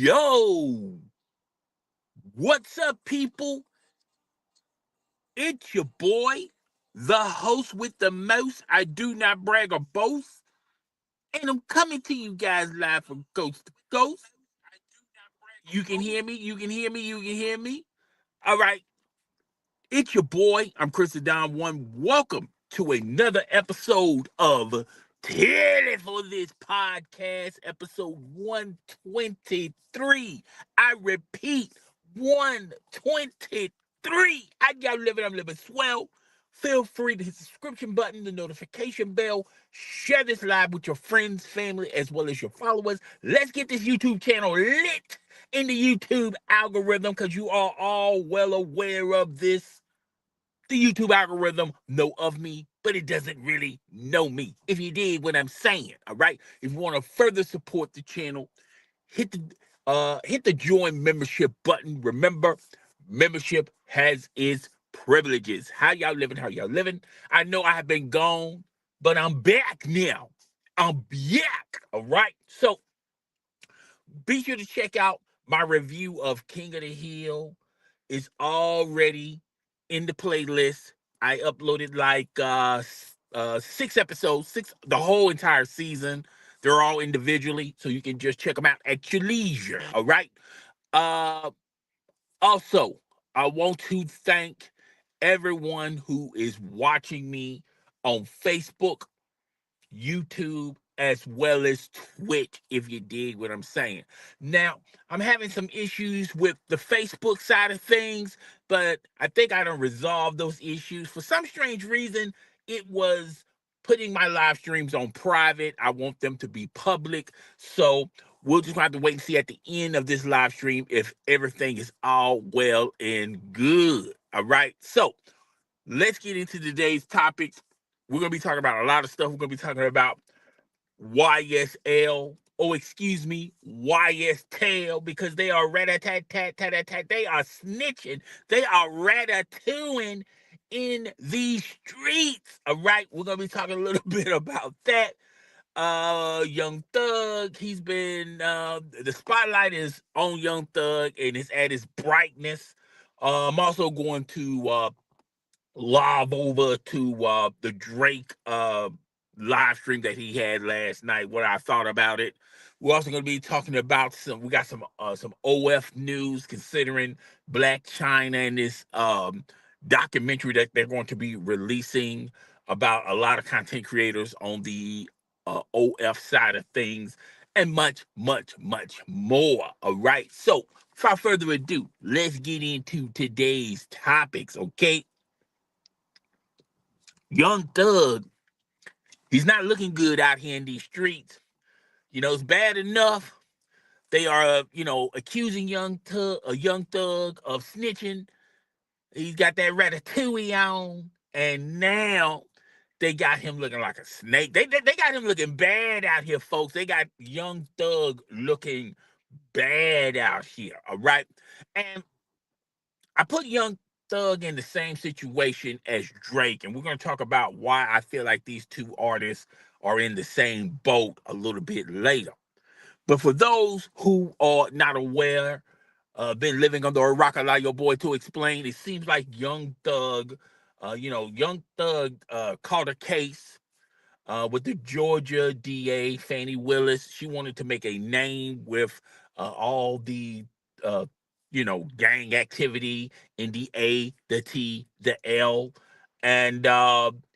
Yo, what's up, people? It's your boy, the host with the most. I do not brag or boast, and I'm coming to you guys live from coast to coast. You can hear me. You can hear me. You can hear me. All right, it's your boy. I'm Chris the Don One. Welcome to another episode of Tilly for this podcast, episode 123. I repeat, 123. Y'all living, I'm living swell. Feel free to hit the subscription button, the notification bell. Share this live with your friends, family, as well as your followers. Let's get this YouTube channel lit in the YouTube algorithm because you are all well aware of this. The YouTube algorithm know of me, but it doesn't really know me. If you did what I'm saying, all right. If you want to further support the channel, hit the join membership button. Remember, membership has its privileges. How y'all living? How y'all living? I know I have been gone, but I'm back now. I'm back. All right. So be sure to check out my review of King of the Hill. It's already in the playlist. I uploaded like 6 episodes, the whole entire season. They're all individually, so you can just check them out at your leisure. All right. Uh, Also, I want to thank everyone who is watching me on Facebook, YouTube, as well as Twitch, if you dig what I'm saying. Now, I'm having some issues with the Facebook side of things, but I think I done resolved those issues. For some strange reason, it was putting my live streams on private. I want them to be public. So we'll just have to wait and see at the end of this live stream if everything is all well and good. All right. So let's get into today's topics. We're going to be talking about a lot of stuff. We're going to be talking about YSL. Oh, excuse me, YSTail, because they are rat-a-tat-tat-tat-tat-tat. They are snitching. They are ratatouing in these streets. All right, we're going to be talking a little bit about that. Young Thug, he's been, the spotlight is on Young Thug and it's at its brightness. I'm also going to lob over to the Drake live stream that he had last night, what I thought about it. We're also going to be talking about we got some OF news considering Blac, Chyna, and this documentary that they're going to be releasing about a lot of content creators on the OF side of things, and much, much, much more. All right. So without further ado, let's get into today's topics, okay? Young Thug, he's not looking good out here in these streets. It's bad enough they are, accusing Young Thug of snitching. He's got that ratatouille on, and now they got him looking like a snake. They got him looking bad out here, folks. They got Young Thug looking bad out here. All right, and I put Young Thug in the same situation as Drake, and we're going to talk about why I feel like these two artists are in the same boat a little bit later. But for those who are not aware, been living under a rock, allow your boy to explain. It seems like Young Thug, Young Thug caught a case with the Georgia DA, Fannie Willis. She wanted to make a name with all the, uh, gang activity in the A, the T, the L. And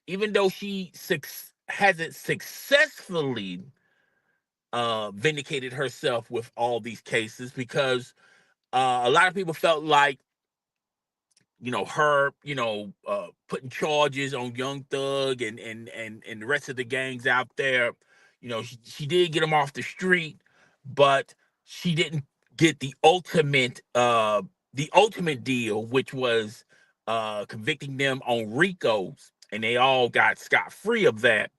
even though she hasn't successfully vindicated herself with all these cases, because a lot of people felt like, her, putting charges on Young Thug and the rest of the gangs out there. She did get them off the street, but she didn't get the ultimate deal, which was convicting them on RICOs, and they all got scot free of that.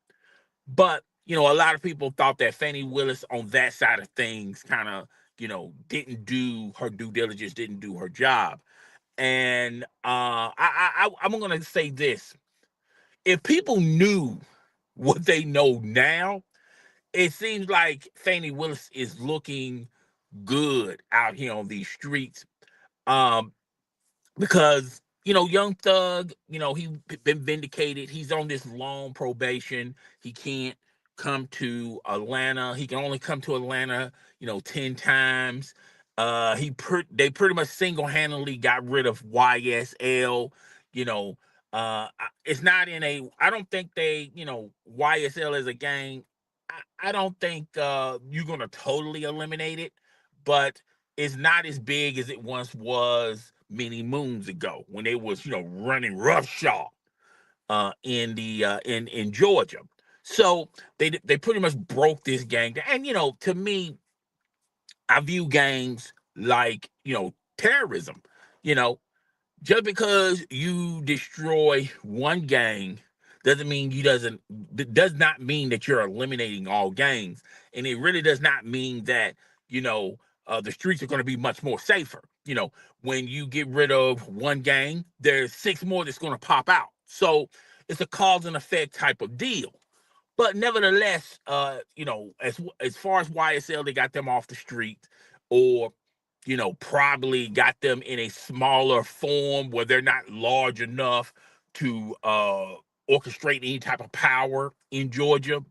But a lot of people thought that Fannie Willis on that side of things kind of, didn't do her due diligence, didn't do her job. And I'm gonna say this: if people knew what they know now, it seems like Fannie Willis is looking good out here on these streets. Um, because Young Thug, he been vindicated. He's on this long probation. He can't come to Atlanta. He can only come to Atlanta 10 times. They pretty much single-handedly got rid of YSL. you know it's not in a I don't think they, YSL as a gang. I don't think you're gonna totally eliminate it, but it's not as big as it once was many moons ago when they was running roughshod in Georgia. So they pretty much broke this gang down. And to me, I view gangs like terrorism. You know, just because you destroy one gang does not mean that you're eliminating all gangs, and it really does not mean that you know the streets are going to be much more safer. When you get rid of one gang, there's six more that's going to pop out. So it's a cause and effect type of deal. But nevertheless, as far as YSL, they got them off the street, or probably got them in a smaller form where they're not large enough to orchestrate any type of power in Georgia.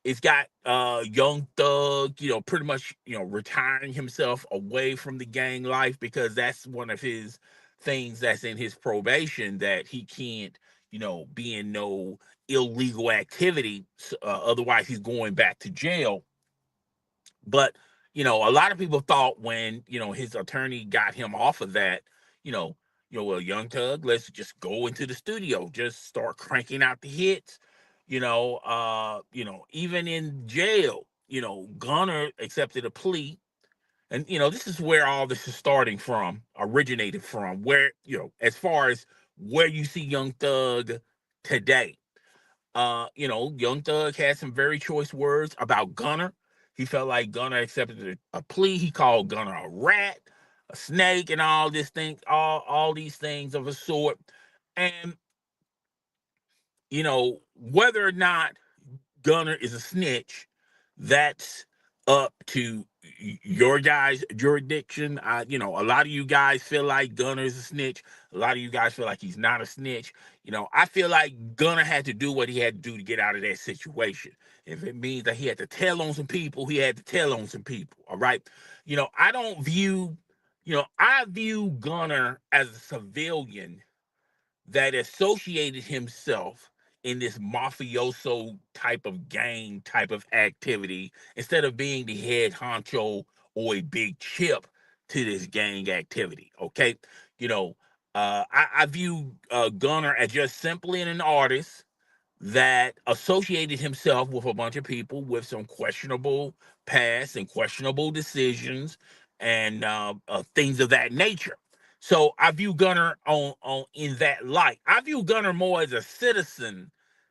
It's got Young Thug, pretty much, retiring himself away from the gang life because that's one of his things that's in his probation, that he can't, be in no illegal activity. Otherwise, he's going back to jail. But a lot of people thought when his attorney got him off of that, you know, well, Young Tug, let's just go into the studio, just start cranking out the hits. Even in jail, Gunner accepted a plea, and this is where all this is starting from, originated from. Where as far as where you see Young Thug today, Young Thug had some very choice words about Gunner. He felt like Gunner accepted a plea. He called Gunner a rat, a snake, and all these things of a sort. And whether or not Gunner is a snitch, that's up to your guys' jurisdiction. A lot of you guys feel like Gunner is a snitch. A lot of you guys feel like he's not a snitch. I feel like Gunner had to do what he had to do to get out of that situation. If it means that he had to tell on some people, he had to tell on some people. All right. I don't view, I view Gunner as a civilian that associated himself in this mafioso type of gang type of activity instead of being the head honcho or a big chip to this gang activity. Okay. I view Gunner as just simply an artist that associated himself with a bunch of people with some questionable past and questionable decisions and things of that nature. So I view Gunner on in that light. I view Gunner more as a citizen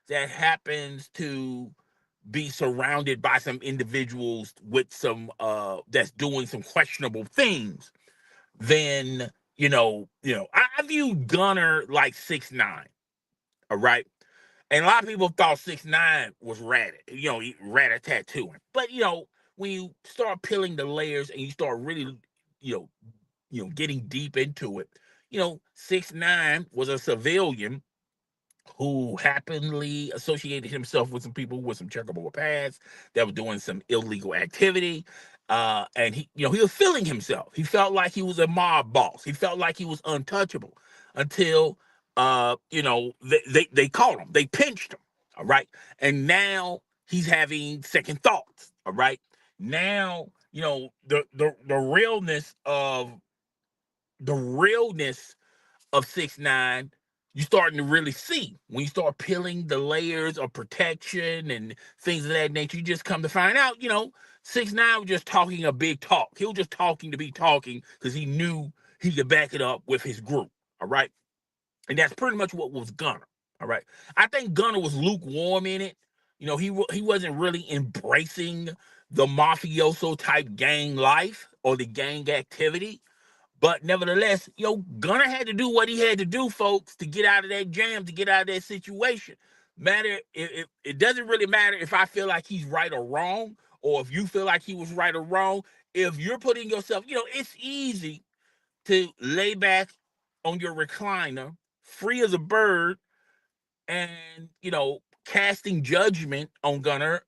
that happens to be surrounded by some individuals with some that's doing some questionable things. Then I view Gunner like 6ix9ine. All right. And a lot of people thought 6ix9ine was rat a tattooing. But when you start peeling the layers and you start really, you know, getting deep into it, 6ix9ine was a civilian who happily associated himself with some people with some checkable past that were doing some illegal activity. And he was feeling himself. He felt like he was a mob boss. He felt like he was untouchable until they caught him. They pinched him. All right. And now he's having second thoughts. All right. Now, the realness of 6ix9ine, you starting to really see when you start peeling the layers of protection and things of that nature. You just come to find out, 6ix9ine was just talking a big talk. He was just talking to be talking because he knew he could back it up with his group. All right. And that's pretty much what was Gunner. All right. I think Gunner was lukewarm in it. He wasn't really embracing the mafioso type gang life or the gang activity. But nevertheless, Gunner had to do what he had to do, folks, to get out of that jam, to get out of that situation. It doesn't really matter if I feel like he's right or wrong, or if you feel like he was right or wrong. if you're putting yourself, it's easy to lay back on your recliner, free as a bird, and casting judgment on Gunner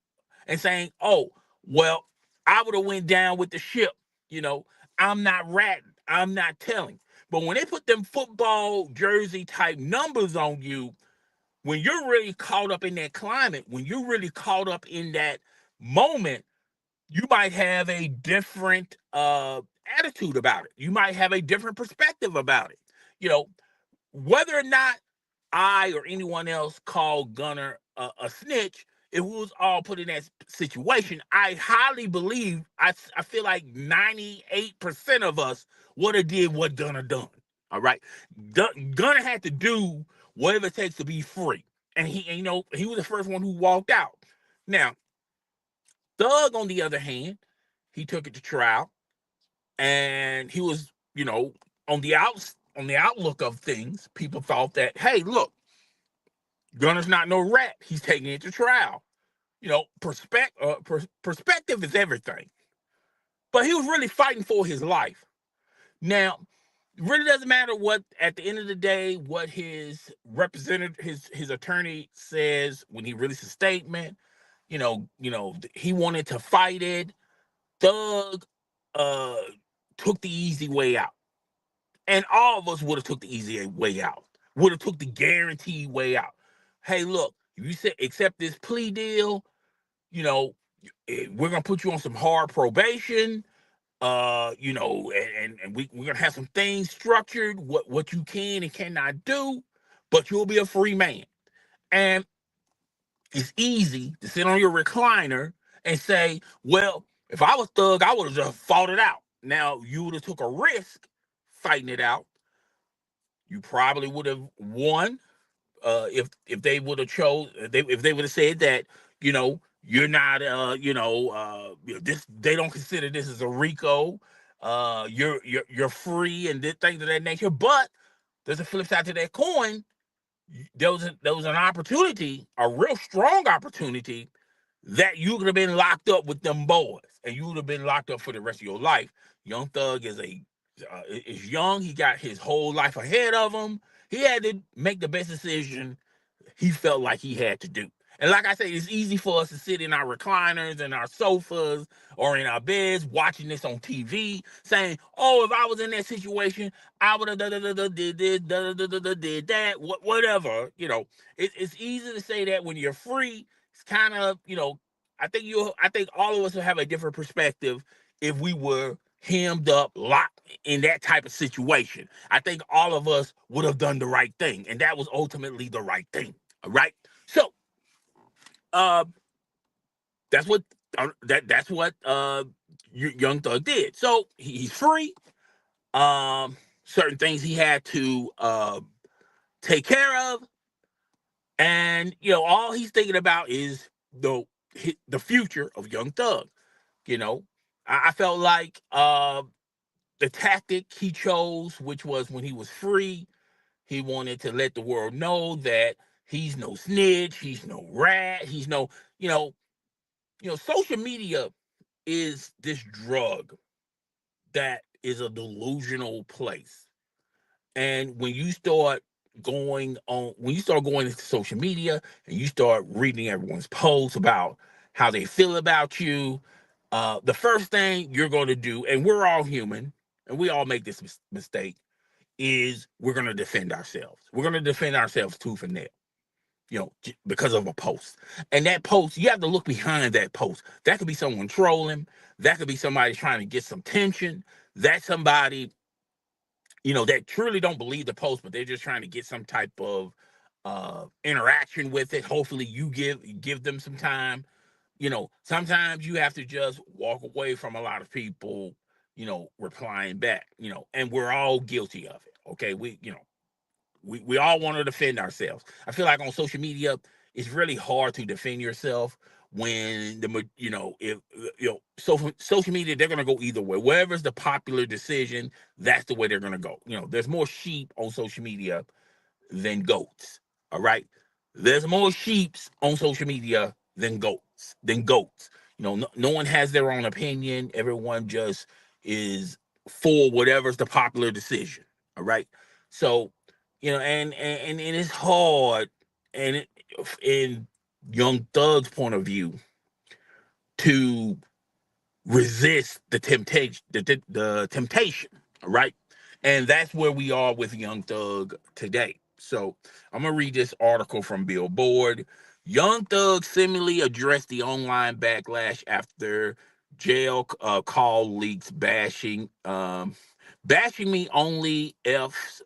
and saying, "Oh, well, I would have went down with the ship." You know, I'm not ratting, I'm not telling. But when they put them football jersey type numbers on you, when you're really caught up in that climate, when you're really caught up in that moment, you might have a different attitude about it. You might have a different perspective about it. You know, whether or not I or anyone else called Gunner a snitch, if we was all put in that situation, I highly believe, I feel like 98% of us would have did what Gunner done. All right. Gunner had to do whatever it takes to be free. And he was the first one who walked out. Now, Thug, on the other hand, he took it to trial, and he was, on the outlook of things, people thought that, hey, look, Gunner's not no rat. He's taking it to trial. Perspective is everything. But he was really fighting for his life. Now, it really doesn't matter what, at the end of the day, what his representative, his attorney says when he released a statement. He wanted to fight it. Thug uh took the easy way out. And all of us would have took the easy way out. Would have took the guaranteed way out. Hey, look, if you say accept this plea deal, we're gonna put you on some hard probation. We're gonna have some things structured, what you can and cannot do, but you'll be a free man. And it's easy to sit on your recliner and say, well, if I was Thug, I would have just fought it out. Now, you would have took a risk fighting it out. You probably would have won, if they would have if they would have said that, you're not, this, they don't consider this as a RICO. You're free and things of that nature. But there's a flip side to that coin. There was an opportunity, a real strong opportunity, that you could have been locked up with them boys, and you would have been locked up for the rest of your life. Young Thug is young. He got his whole life ahead of him. He had to make the best decision he felt like he had to do. And like I say, it's easy for us to sit in our recliners and our sofas or in our beds watching this on TV, saying, "Oh, if I was in that situation, I would have did this, did that, whatever." It's easy to say that when you're free. It's kind of, I think all of us would have a different perspective if we were hemmed up, locked in that type of situation. I think all of us would have done the right thing, and that was ultimately the right thing. All right. So, uh, that's what Young Thug did. So he's free. Certain things he had to take care of, and all he's thinking about is the future of Young Thug. You know, I felt like the tactic he chose, which was when he was free, he wanted to let the world know that he's no snitch, he's no rat, he's no, you know, social media is this drug that is a delusional place. And when you start going into social media and you start reading everyone's posts about how they feel about you, the first thing you're going to do, and we're all human and we all make this mistake, is we're going to defend ourselves. We're going to defend ourselves tooth and nail, because of a post. And that post, you have to look behind that post. That could be someone trolling. That could be somebody trying to get some tension. That's somebody, that truly don't believe the post, but they're just trying to get some type of interaction with it. Hopefully you give them some time. Sometimes you have to just walk away from a lot of people, replying back, and we're all guilty of it. Okay. We all want to defend ourselves. I feel like on social media, it's really hard to defend yourself when if social media, they're gonna go either way. Wherever's the popular decision, that's the way they're gonna go. There's more sheep on social media than goats. All right, there's more sheeps on social media than goats. No one has their own opinion. Everyone just is for whatever's the popular decision. All right. So, and it's hard, and in Young Thug's point of view, to resist the temptation, right? And that's where we are with Young Thug today. So I'm gonna read this article from Billboard. Young Thug seemingly addressed the online backlash after jail call leaks bashing me only f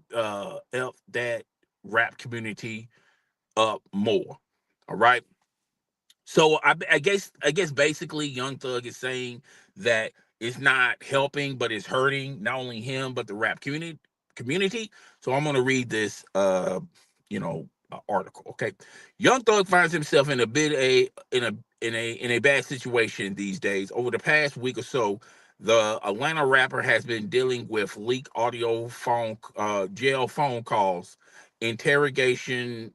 that rap community up more. All right. So I guess basically Young Thug is saying that it's not helping, but it's hurting not only him but the rap community. So I'm gonna read this article. Okay, Young Thug finds himself in a bit a in a bad situation these days. Over the past week or so, the Atlanta rapper has been dealing with leaked audio jail phone calls, interrogation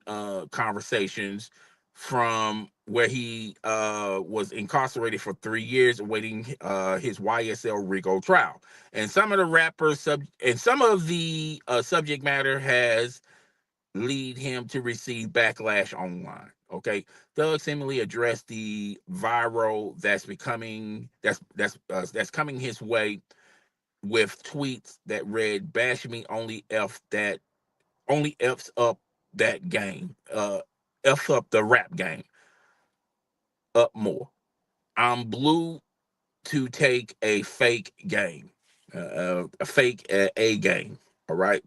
conversations from where he was incarcerated for 3 years awaiting his YSL Rico trial. And some of the subject matter has lead him to receive backlash online. Okay, Thug seemingly addressed the viral that's coming his way with tweets that read, "Bash me only f's up that game, f's up the rap game up more. I'm blue to take a fake game, a fake a game. All right.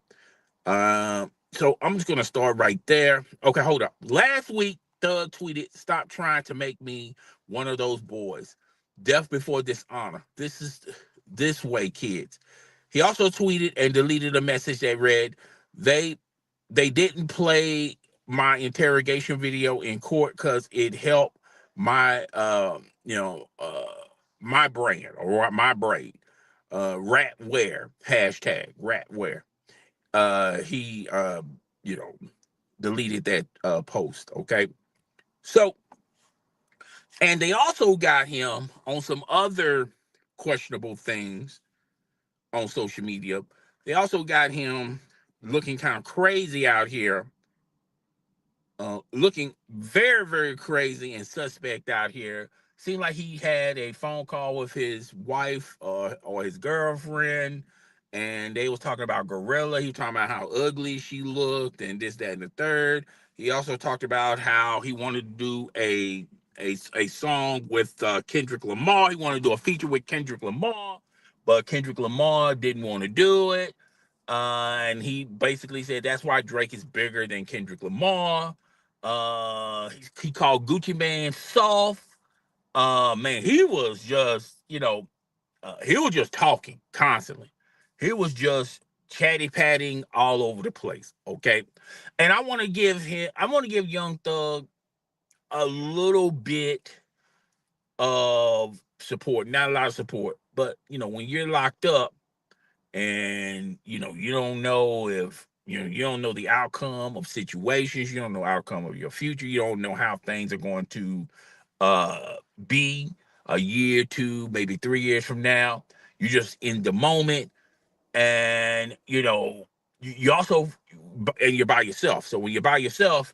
So I'm just gonna start right there. Okay, hold up. Last week, Thug tweeted, "Stop trying to make me one of those boys. Death before dishonor. This is this way, kids." He also tweeted and deleted a message that read, "They they didn't play my interrogation video in court because it helped my my brand or my braid. Ratware hashtag ratware." He you know deleted that post. Okay, so and they also got him on some other questionable things on social media. They also got him looking kind of crazy out here, looking very, very crazy and suspect out here. Seemed like he had a phone call with his wife or his girlfriend, and they was talking about Gorilla. He was talking about how ugly she looked and this, that, and the third. He also talked about how he wanted to do a song with Kendrick Lamar. He wanted to do a feature with Kendrick Lamar, but Kendrick Lamar didn't want to do it. And he basically said that's why Drake is bigger than Kendrick Lamar. He called Gucci Man soft. Man, he was just, he was just talking constantly. He was just chatty patting all over the place. Okay. And I want to give Young Thug a little bit of support, not a lot of support, but when you're locked up and you don't know if you don't know the outcome of situations, you don't know outcome of your future, you don't know how things are going to uh be a year, two, maybe 3 years from now. You're just in the moment, and you also, and you're by yourself. So when you're by yourself,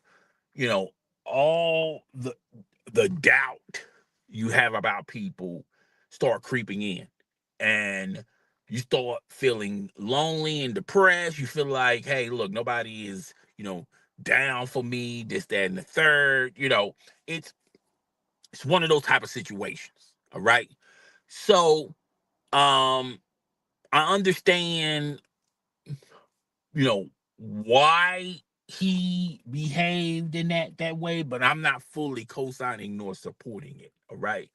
you know all the doubt you have about people start creeping in, and you start feeling lonely and depressed. You feel like, hey, look, nobody is down for me, this, that, and the third. It's it's one of those type of situations. All right. So um I understand why he behaved in that way, but I'm not fully co-signing nor supporting it. All right.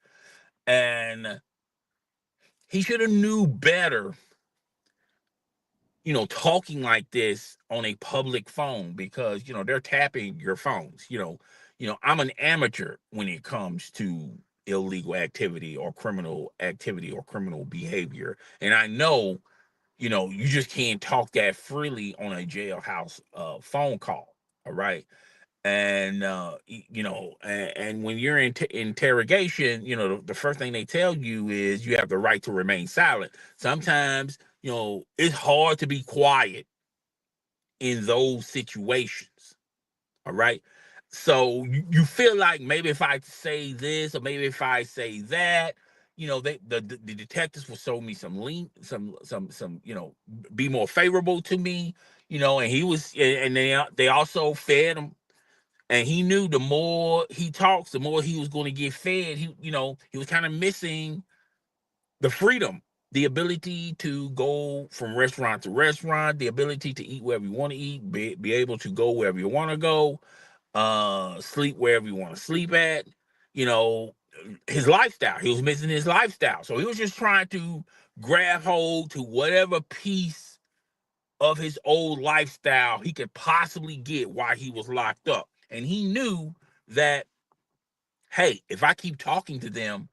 And he should have knew better, talking like this on a public phone, because they're tapping your phones. I'm an amateur when it comes to illegal activity or criminal behavior, and I know you just can't talk that freely on a jailhouse phone call. All right. And and when you're in interrogation, the first thing they tell you is you have the right to remain silent. Sometimes, it's hard to be quiet in those situations. All right. So you feel like maybe if I say this or maybe if I say that, the detectives will show me some lean, some, be more favorable to me, and he was, and they also fed him, and he knew the more he talks, the more he was going to get fed. He was kind of missing the freedom, the ability to go from restaurant to restaurant, the ability to eat wherever you want to eat, be able to go wherever you want to go, sleep wherever you want to sleep at. You know, his lifestyle. He was missing his lifestyle. So he was just trying to grab hold to whatever piece of his old lifestyle he could possibly get while he was locked up. And he knew that, hey, if I keep talking to them,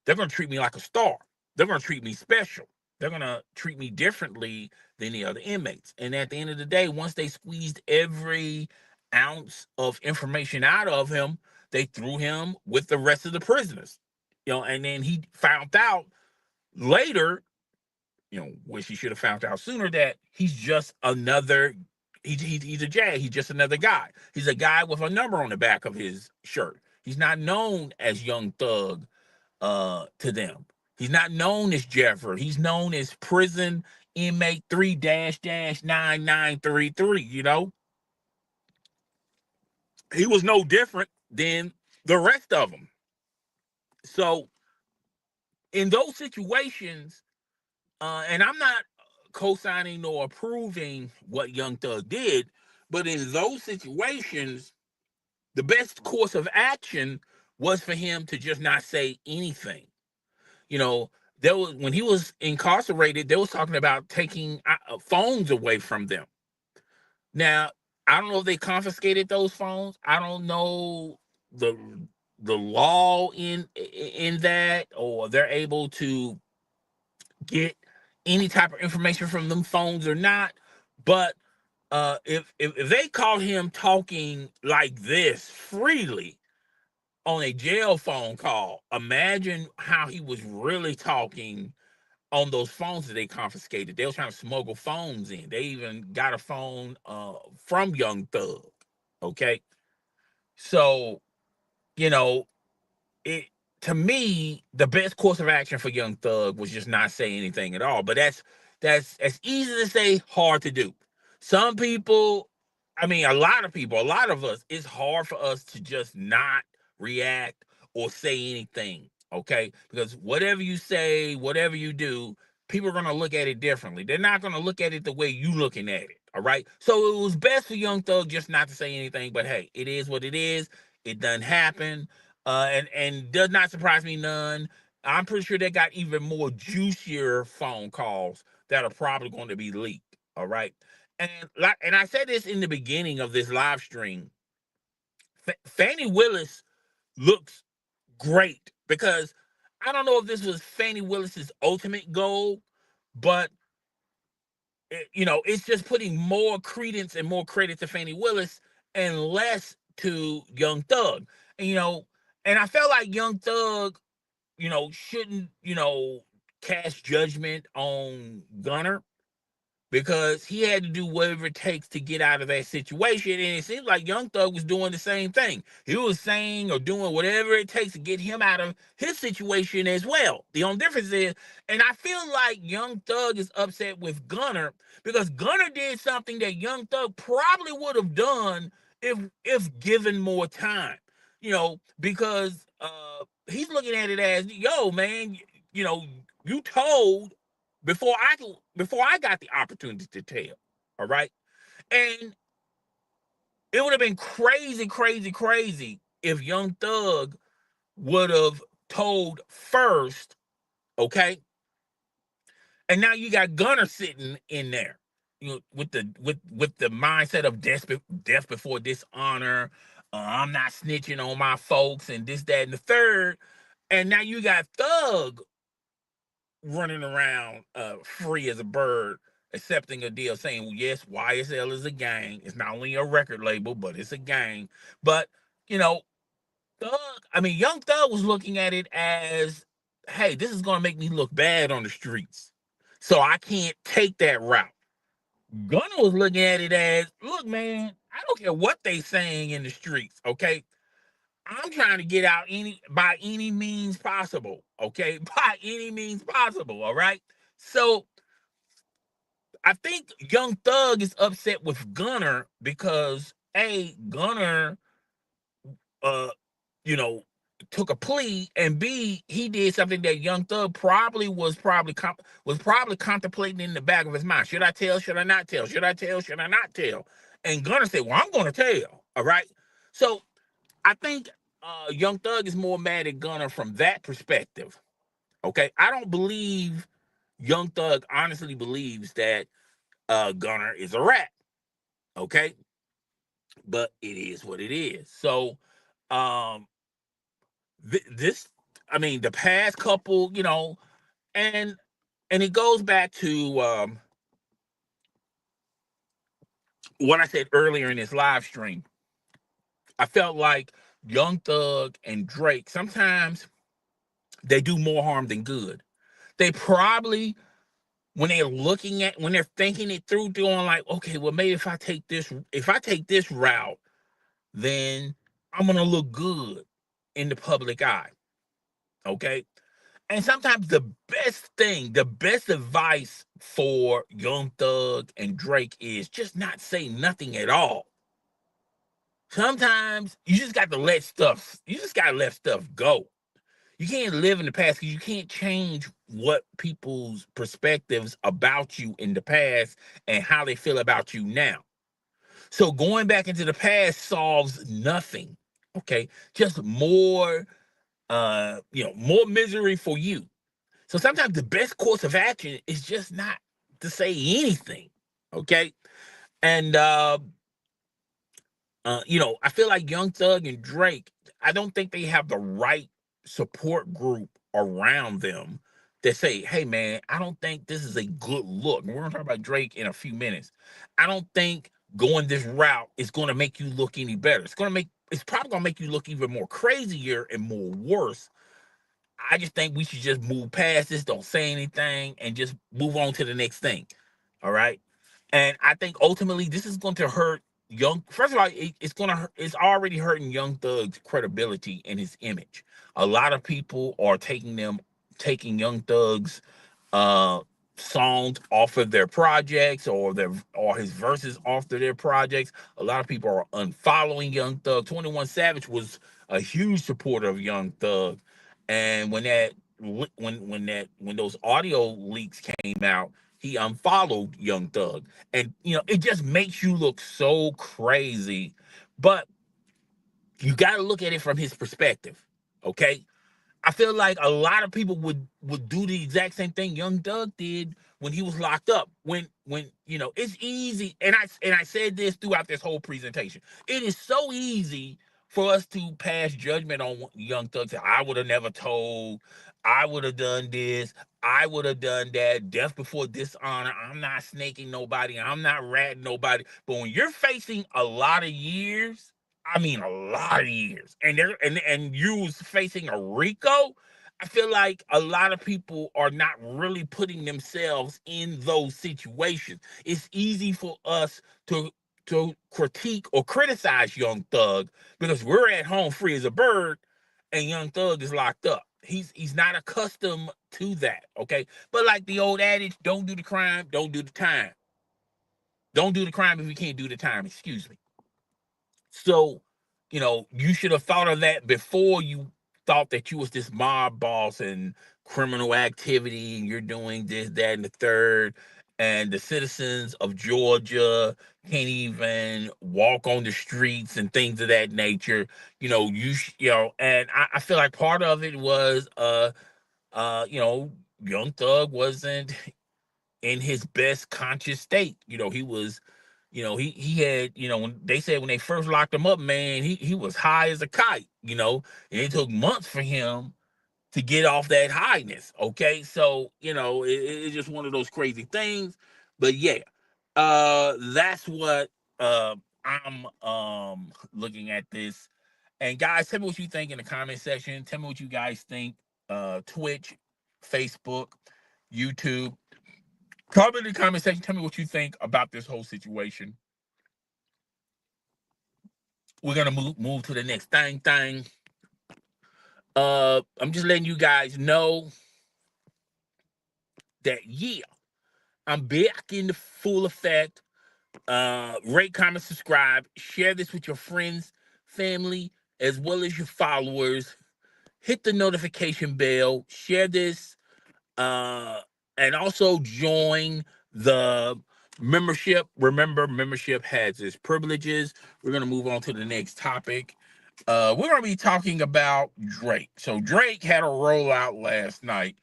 they're going to treat me like a star. They're going to treat me special. They're going to treat me differently than the other inmates. And at the end of the day, once they squeezed every ounce of information out of him, they threw him with the rest of the prisoners. And then he found out later, which he should have found out sooner, that he's just another. He's a jag. He's just another guy. He's a guy with a number on the back of his shirt. He's not known as Young Thug to them. He's not known as Jeffrey. He's known as prison inmate 3-9933. He was no different than the rest of them. So in those situations, and I'm not co-signing nor approving what Young Thug did, but in those situations, the best course of action was for him to just not say anything. You know, there was, when he was incarcerated, they was talking about taking phones away from them. Now, I don't know if they confiscated those phones. I don't know the the law in that, or they're able to get any type of information from them phones or not. But if they caught him talking like this freely on a jail phone call, imagine how he was really talking on those phones that they confiscated. They was trying to smuggle phones in. They even got a phone from Young Thug. Okay. So, you know, it to me, the best course of action for Young Thug was just not say anything at all. But that's easy to say, hard to do. Some people, I mean, a lot of people, a lot of us, it's hard for us to just not react or say anything. Okay, because whatever you say, whatever you do, people are gonna look at it differently. They're not gonna look at it the way you looking at it. All right. So it was best for Young Thug just not to say anything. But hey, it is what it is. It doesn't happen, and does not surprise me none. I'm pretty sure they got even more juicier phone calls that are probably going to be leaked. All right, and I said this in the beginning of this live stream. Fannie Willis looks great, because I don't know if this was Fannie Willis's ultimate goal, but it's just putting more credence and more credit to Fannie Willis and less to Young Thug. And and I felt like Young Thug, shouldn't, cast judgment on Gunner, because he had to do whatever it takes to get out of that situation. And it seems like Young Thug was doing the same thing. He was saying or doing whatever it takes to get him out of his situation as well. The only difference is, and I feel like Young Thug is upset with Gunner, because Gunner did something that Young Thug probably would have done if given more time. Because he's looking at it as, yo, man, you know, you told before I got the opportunity to tell. All right. And it would have been crazy, crazy, crazy if Young Thug would have told first. Okay. And now you got Gunner sitting in there, with the mindset of death before dishonor. I'm not snitching on my folks and this, that, and the third. And now you got Thug running around free as a bird, accepting a deal, saying, well, yes, YSL is a gang. It's not only a record label, but it's a gang. But, you know, Thug, Young Thug was looking at it as, hey, this is going to make me look bad on the streets. So I can't take that route. Gunna was looking at it as, look, man, I don't care what they saying in the streets, okay? I'm trying to get out by any means possible, okay? By any means possible, all right? So I think Young Thug is upset with Gunner because Gunner uh you know took a plea, and B, he did something that Young Thug was probably contemplating in the back of his mind. Should I tell? Should I not tell? Should I tell? Should I not tell? And Gunner said, "Well, I'm going to tell." All right. So I think Young Thug is more mad at Gunner from that perspective. Okay, I don't believe Young Thug honestly believes that Gunner is a rat. Okay, but it is what it is. So um, this, the past couple, and it goes back to what I said earlier in this live stream. I felt like Young Thug and Drake sometimes they do more harm than good. They probably, when they're thinking it through, doing like, okay, well, maybe if I take this route, then I'm gonna look good in the public eye. Okay. And sometimes the best advice for Young Thug and Drake is just not say nothing at all. Sometimes you just gotta let stuff go. You can't live in the past because you can't change what people's perspectives about you in the past and how they feel about you now. So going back into the past solves nothing. Okay. Just more more misery for you. So sometimes the best course of action is just not to say anything. Okay. And I feel like Young Thug and Drake, I don't think they have the right support group around them that say, hey man, I don't think this is a good look. And we're gonna talk about Drake in a few minutes. I don't think going this route is gonna make you look any better. It's probably gonna make you look even more crazier and more worse. I just think we should just move past this, don't say anything, and just move on to the next thing. All right. And I think ultimately this is going to hurt First of all, it's already hurting Young Thug's credibility and his image. A lot of people are taking Young Thug's uh songs off of their projects, or his verses off of their projects. A lot of people are unfollowing Young Thug. 21 Savage was a huge supporter of Young Thug, and when those audio leaks came out, he unfollowed Young Thug. And it just makes you look so crazy. But you got to look at it from his perspective. Okay. I feel like a lot of people would do the exact same thing Young Thug did when he was locked up. When it's easy, and I said this throughout this whole presentation. It is so easy for us to pass judgment on Young Thug. Say, I would have never told. I would have done this. I would have done that. Death before dishonor. I'm not snaking nobody. I'm not ratting nobody. But when you're facing a lot of years, a lot of years, and you was facing a RICO. I feel like a lot of people are not really putting themselves in those situations. It's easy for us to critique or criticize Young Thug because we're at home free as a bird, and Young Thug is locked up. He's not accustomed to that. Okay, but like the old adage, don't do the crime, don't do the time. Don't do the crime if you can't do the time. Excuse me. So, you should have thought of that before you thought that you was this mob boss and criminal activity, and you're doing this, that, and the third. And the citizens of Georgia can't even walk on the streets and things of that nature. And I feel like part of it was, Young Thug wasn't in his best conscious state. He was, he had, when they said when they first locked him up, man, he was high as a kite, and it took months for him to get off that highness. Okay. So, it's just one of those crazy things. But yeah, that's what I'm looking at this. And guys, tell me what you think in the comment section. Tell me what you guys think. Twitch, Facebook, YouTube. Comment in the comment section. Tell me what you think about this whole situation. We're gonna move to the next thing. I'm just letting you guys know that yeah, I'm back in the full effect. Rate, comment, subscribe, share this with your friends, family, as well as your followers. Hit the notification bell, share this, and also join the membership. Remember, membership has its privileges. We're gonna move on to the next topic. We're gonna be talking about Drake. So Drake had a rollout last night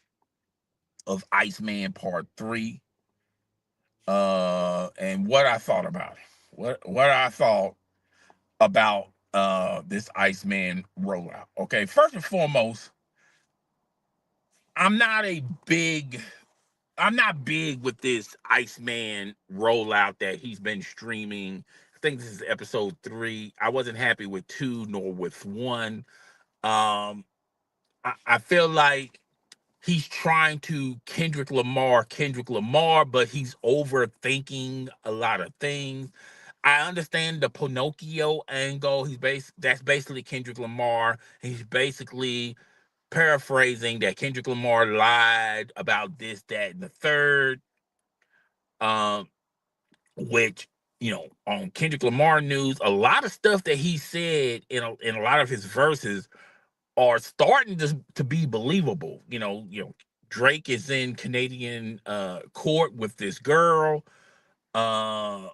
of Iceman Part 3. And what I thought about it. What I thought about this Iceman rollout. Okay, first and foremost, I'm not a big I'm not big with this Iceman rollout that he's been streaming. I think this is episode 3. I wasn't happy with 2 nor with 1. I feel like he's trying to Kendrick Lamar, but he's overthinking a lot of things. I understand the Pinocchio angle. That's basically Kendrick Lamar. He's basically paraphrasing that Kendrick Lamar lied about this, that, and the third. Um, which on Kendrick Lamar news, a lot of stuff that he said in a lot of his verses are starting to be believable. Drake is in Canadian court with this girl. Uh,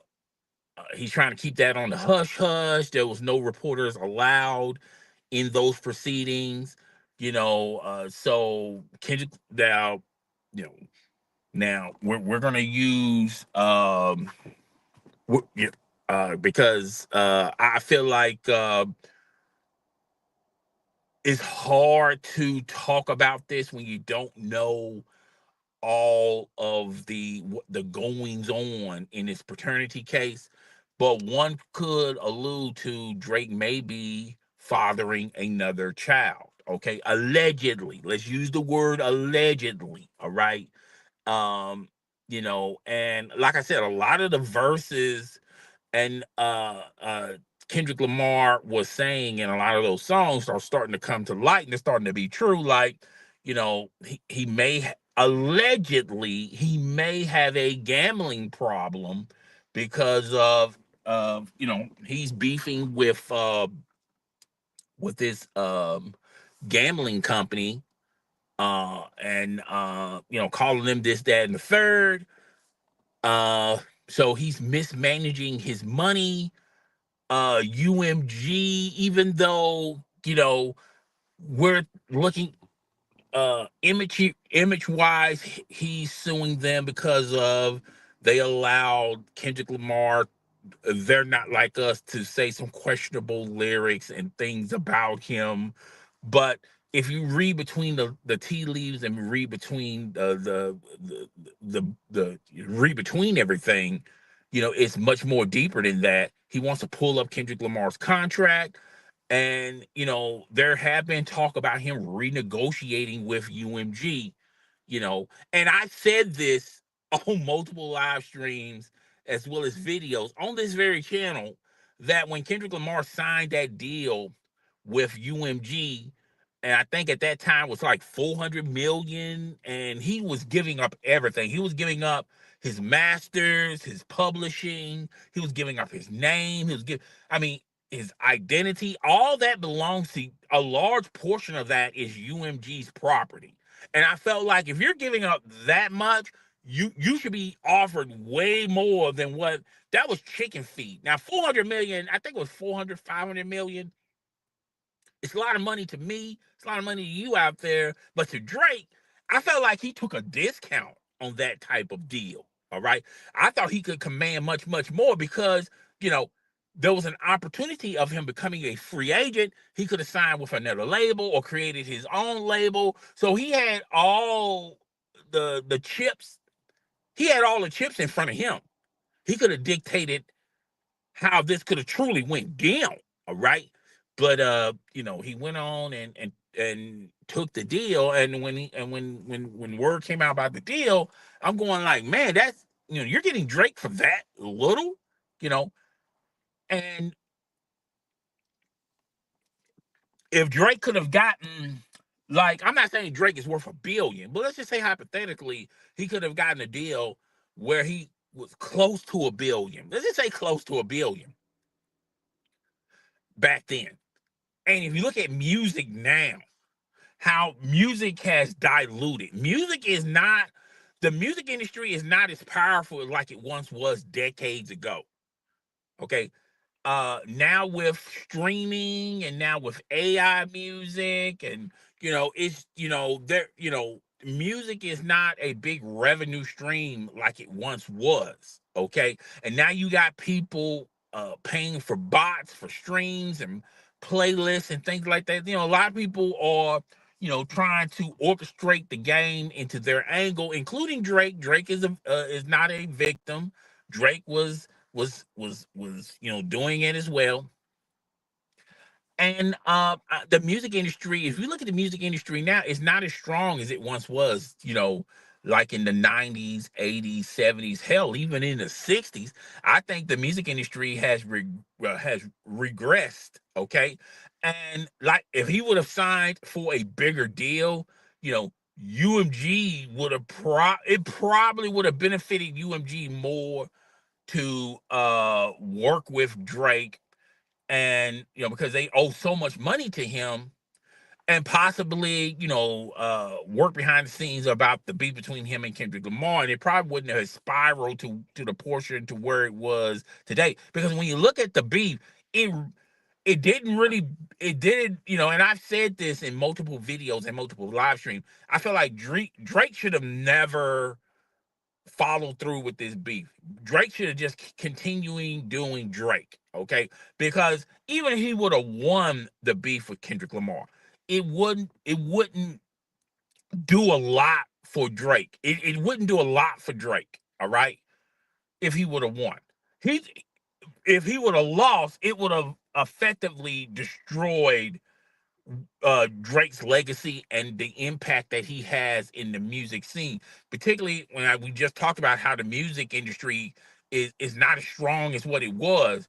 he's trying to keep that on the hush hush. There was no reporters allowed in those proceedings. So Kendrick you know, now we're gonna use yeah, because I feel like it's hard to talk about this when you don't know all of the goings on in this paternity case. But one could allude to Drake may be fathering another child. Okay, allegedly. Let's use the word allegedly. All right. And like I said, a lot of the verses and Kendrick Lamar was saying in a lot of those songs are starting to come to light and they're starting to be true. Like, he may allegedly he may have a gambling problem because of he's beefing with this gambling company and calling them this, that, and the third. Uh so he's mismanaging his money. UMG, even though we're looking image wise, he's suing them because of they allowed Kendrick Lamar, they're not like us, to say some questionable lyrics and things about him. But if you read between the tea leaves and read between the read between everything, it's much more deeper than that. He wants to pull up Kendrick Lamar's contract. And there have been talk about him renegotiating with UMG, and I said this on multiple live streams as well as videos on this very channel, that when Kendrick Lamar signed that deal with UMG, and I think at that time was like 400 million, and he was giving up everything. He was giving up his masters, his publishing, he was giving up his name, I mean, his identity, all that belongs to a large portion of that is UMG's property. And I felt like if you're giving up that much, you should be offered way more than what that was chicken feed. Now 400 million, I think it was 400, 500 million. It's a lot of money to me. It's a lot of money to you out there. But to Drake, I felt like he took a discount on that type of deal. All right. I thought he could command much, much more because, there was an opportunity of him becoming a free agent. He could have signed with another label or created his own label. So he had all the chips He had all the chips in front of him. He could have dictated how this could have truly went down. All right. But he went on and took the deal. And when word came out about the deal, I'm going like, man, that's you're getting Drake for that little, you know. And if Drake could have gotten, like, I'm not saying Drake is worth $1 billion, but let's just say hypothetically, he could have gotten a deal where he was close to $1 billion. Let's just say close to $1 billion back then. And if you look at music now, how music has diluted. The music industry is not as powerful like it once was decades ago. Okay. Now with streaming and now with AI music and it's there music is not a big revenue stream like it once was. Okay. And now you got people paying for bots for streams and playlists and things like that. A lot of people are trying to orchestrate the game into their angle, including Drake. Drake is not a victim. Drake was doing it as well. And the music industry, if you look at the music industry now, it's not as strong as it once was, like in the 90s, 80s, 70s, hell, even in the 60s. I think the music industry has regressed, okay? And like if he would have signed for a bigger deal, UMG would have it probably would have benefited UMG more to work with Drake, and because they owe so much money to him, and possibly work behind the scenes about the beef between him and Kendrick Lamar, and it probably wouldn't have spiraled to the portion to where it was today. Because when you look at the beef, it didn't really it didn't and I've said this in multiple videos and multiple live streams. I feel like Drake should have never follow through with this beef. Drake should have just continuing doing Drake, okay? Because even if he would have won the beef with Kendrick Lamar, it wouldn't do a lot for Drake. It wouldn't do a lot for Drake, all right? If he would have won. He if he would have lost, it would have effectively destroyed Drake's legacy and the impact that he has in the music scene, particularly when we just talked about how the music industry is not as strong as what it was.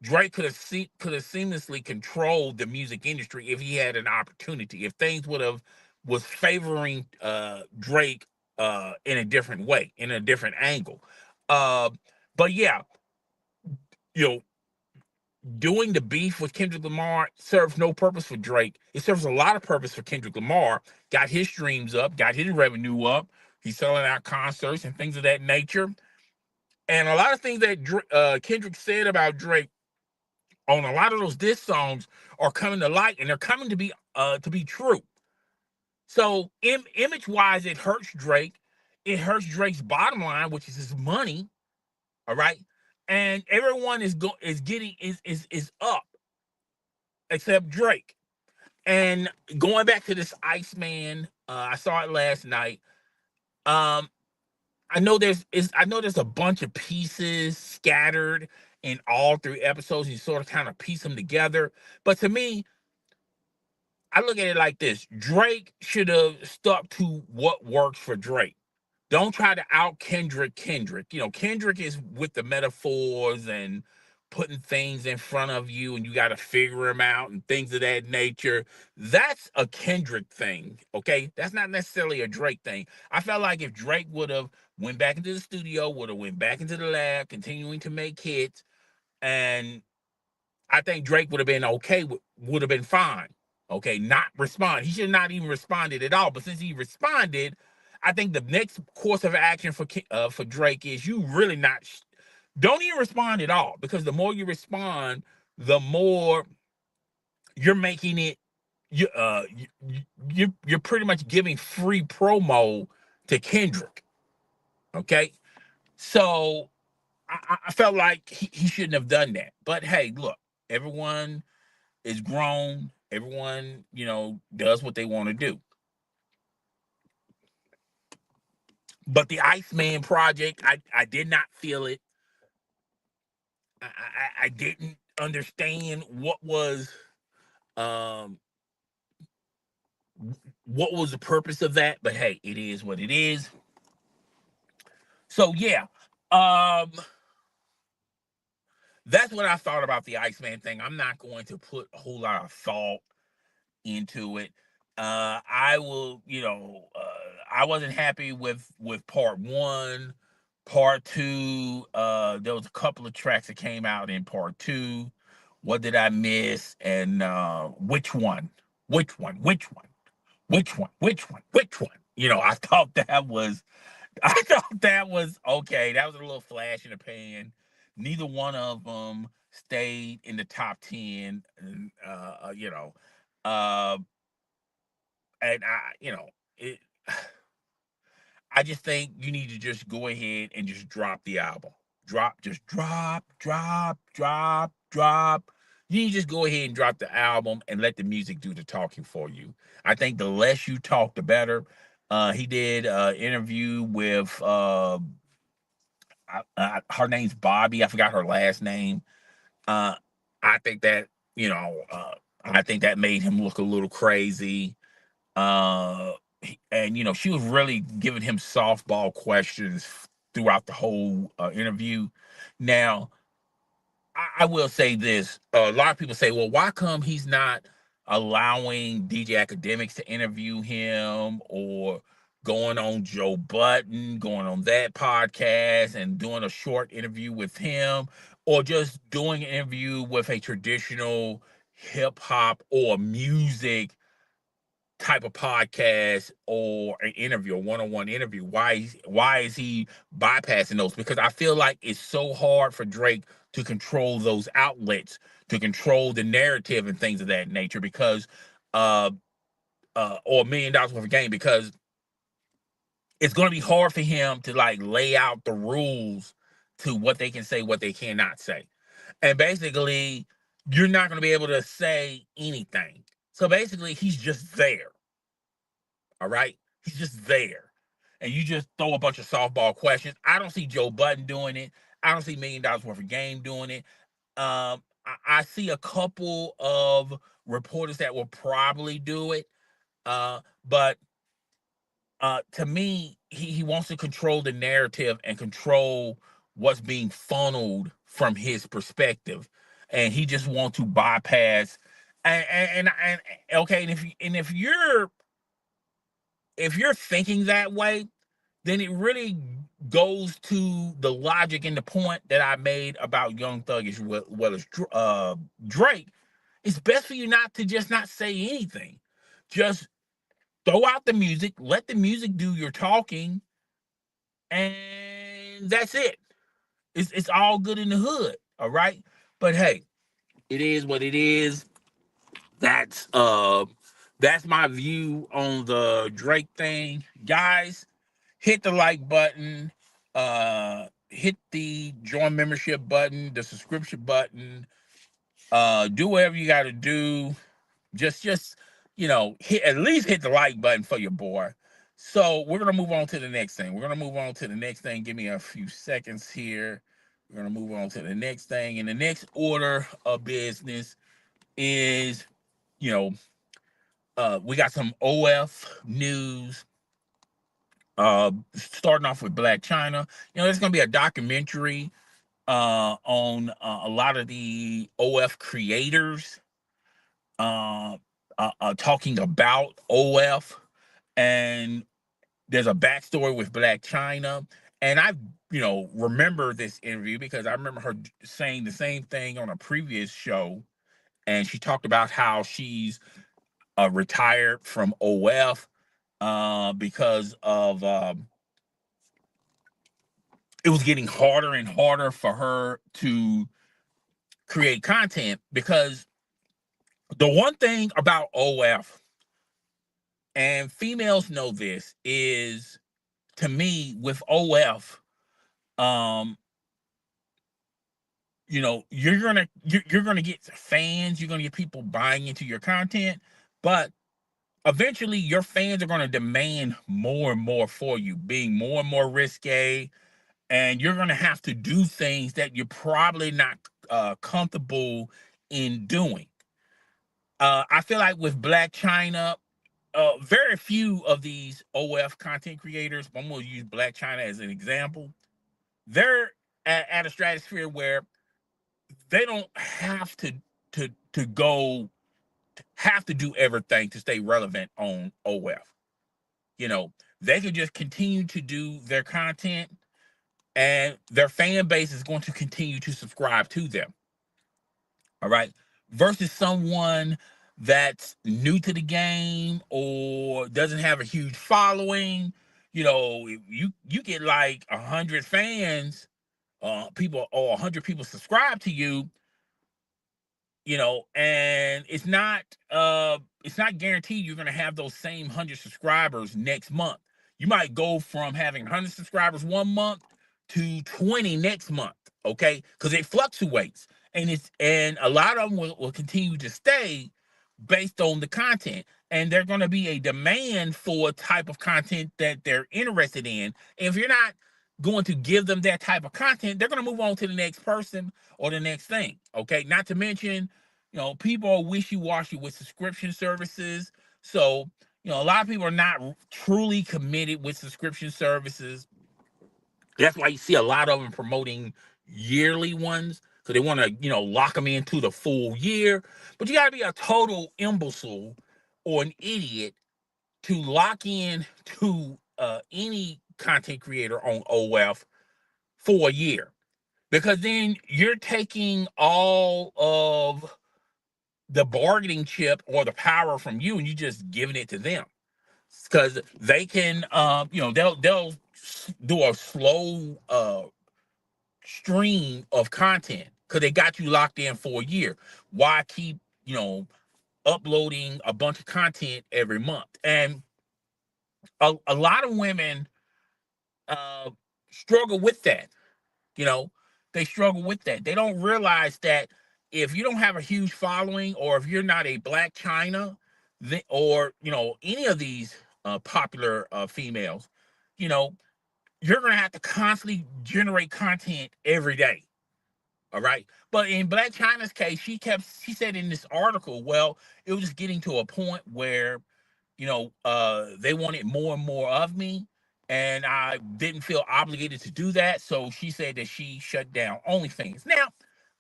Drake could have seamlessly controlled the music industry if he had an opportunity. If things was favoring Drake in a different way, in a different angle. Uh, but yeah, you know, doing the beef with Kendrick Lamar serves no purpose for Drake. It serves a lot of purpose for Kendrick Lamar. Got his streams up, got his revenue up. He's selling out concerts and things of that nature. And a lot of things that Kendrick said about Drake on a lot of those diss songs are coming to light, and they're coming to be true. So, image wise, it hurts Drake. It hurts Drake's bottom line, which is his money. All right, and everyone is getting is up except Drake. And going back to this Iceman, I saw it last night. Um, I know there's a bunch of pieces scattered in all three episodes. You sort of kind of piece them together. But to me, I look at it like this: Drake should have stuck to what works for Drake. Don't try to out Kendrick. Kendrick is with the metaphors and putting things in front of you, and you got to figure them out and things of that nature. That's a Kendrick thing, okay? That's not necessarily a Drake thing. I felt like if Drake would have went back into the studio, would have went back into the lab, continuing to make hits, and I think Drake would have been okay, would have been fine. Okay, not respond. He should not even responded at all. But since he responded, I think the next course of action for Drake is you really not don't even respond at all, because the more you respond, the more you're making it you're pretty much giving free promo to Kendrick. Okay, so I felt like he shouldn't have done that. But hey, look, everyone is grown. Everyone, does what they want to do. But the Iceman project, I did not feel it. I didn't understand um what was the purpose of that. But hey, it is what it is. So yeah, um, that's what I thought about the Iceman thing. I'm not going to put a whole lot of thought into it. I will, I wasn't happy with part one, part two. There was a couple of tracks that came out in part two. What did I miss? And which one? Which one? Which one? Which one? Which one? Which one? I thought that was I thought that was okay. That was a little flash in the pan. Neither one of them stayed in the top 10. Uh, and it. I just think you need to just go ahead and just drop the album. Just drop. You need to just go ahead and drop the album and let the music do the talking for you. I think the less you talk, the better. He did an interview with her name's Bobby. I forgot her last name. Uh, I think that you know, uh, I think that made him look a little crazy. Uh, and she was really giving him softball questions throughout the whole interview. Now, I will say this: a lot of people say, "Well, why come he's not allowing DJ Academics to interview him, or going on Joe Budden, going on that podcast, and doing a short interview with him, or just doing an interview with a traditional hip hop or music type of podcast or an interview, a one-on-one interview? Why is he bypassing those? Because I feel like it's so hard for Drake to control those outlets, to control the narrative and things of that nature, because uh or $1 million worth of game, because it's going to be hard for him to like lay out the rules to what they can say, what they cannot say. And basically, you're not going to be able to say anything. So basically, he's just there. All right. He's just there. And you just throw a bunch of softball questions. I don't see Joe Budden doing it. I don't see $1 million worth of game doing it. I see a couple of reporters that will probably do it. But to me, he wants to control the narrative and control what's being funneled from his perspective. And he just wants to bypass and okay, and if you're thinking that way, then it really goes to the logic and the point that I made about Young Thug as well as Drake. It's best for you not to just not say anything. Just throw out the music, let the music do your talking, and that's it. It's all good in the hood, all right? But hey, it is what it is. That's uh that's my view on the Drake thing. Guys, hit the like button, hit the join membership button, the subscription button, do whatever you got to do. Just hit, at least hit the like button for your boy. So we're gonna move on to the next thing. Give me a few seconds here. We're gonna move on to the next thing. And the next order of business is, you know, we got some OF news. Starting off with Blac Chyna. There's gonna be a documentary on a lot of the OF creators, uh, talking about OF, and there's a backstory with Blac Chyna. And I, remember this interview because I remember her saying the same thing on a previous show, and she talked about how she's retired from OF because of it was getting harder and harder for her to create content, because the one thing about OF, and females know this, is, to me, with OF, um you're gonna get fans, you're gonna get people buying into your content, but eventually your fans are going to demand more and more for you, being more and more risque, and you're going to have to do things that you're probably not comfortable in doing. I feel like with Blac Chyna, very few of these OF content creators, I'm going to use Blac Chyna as an example, they're at a stratosphere where they don't have to go have to do everything to stay relevant on OF. You know, they could just continue to do their content and their fan base is going to continue to subscribe to them. All right. Versus someone that's new to the game or doesn't have a huge following. You know, if you get like 100 fans, people, or 100 people subscribe to you, you know, and it's not guaranteed you're going to have those same 100 subscribers next month. You might go from having 100 subscribers one month to 20 next month, okay, because it fluctuates, and a lot of them will continue to stay based on the content, and there's going to be a demand for a type of content that they're interested in. And if you're not going to give them that type of content, they're going to move on to the next person or the next thing. Okay. Not to mention, you know, people are wishy-washy with subscription services. So, you know, a lot of people are not truly committed with subscription services. That's why you see a lot of them promoting yearly ones. So they want to, you know, lock them into the full year. But you got to be a total imbecile or an idiot to lock in to any content creator on OF for a year, because then you're taking all of the bargaining chip or the power from you and you just giving it to them, because they can you know, they'll do a slow stream of content because they got you locked in for a year. Why keep, you know, uploading a bunch of content every month? And a lot of women uh struggle with that. You know, they struggle with that. They don't realize that if you don't have a huge following, or if you're not a Blac Chyna, or, you know, any of these popular females, you know, you're gonna have to constantly generate content every day. All right. But in Blac Chyna's case, she said in this article, well, it was just getting to a point where, you know, they wanted more and more of me, and I didn't feel obligated to do that. So she said that she shut down OnlyFans. Now,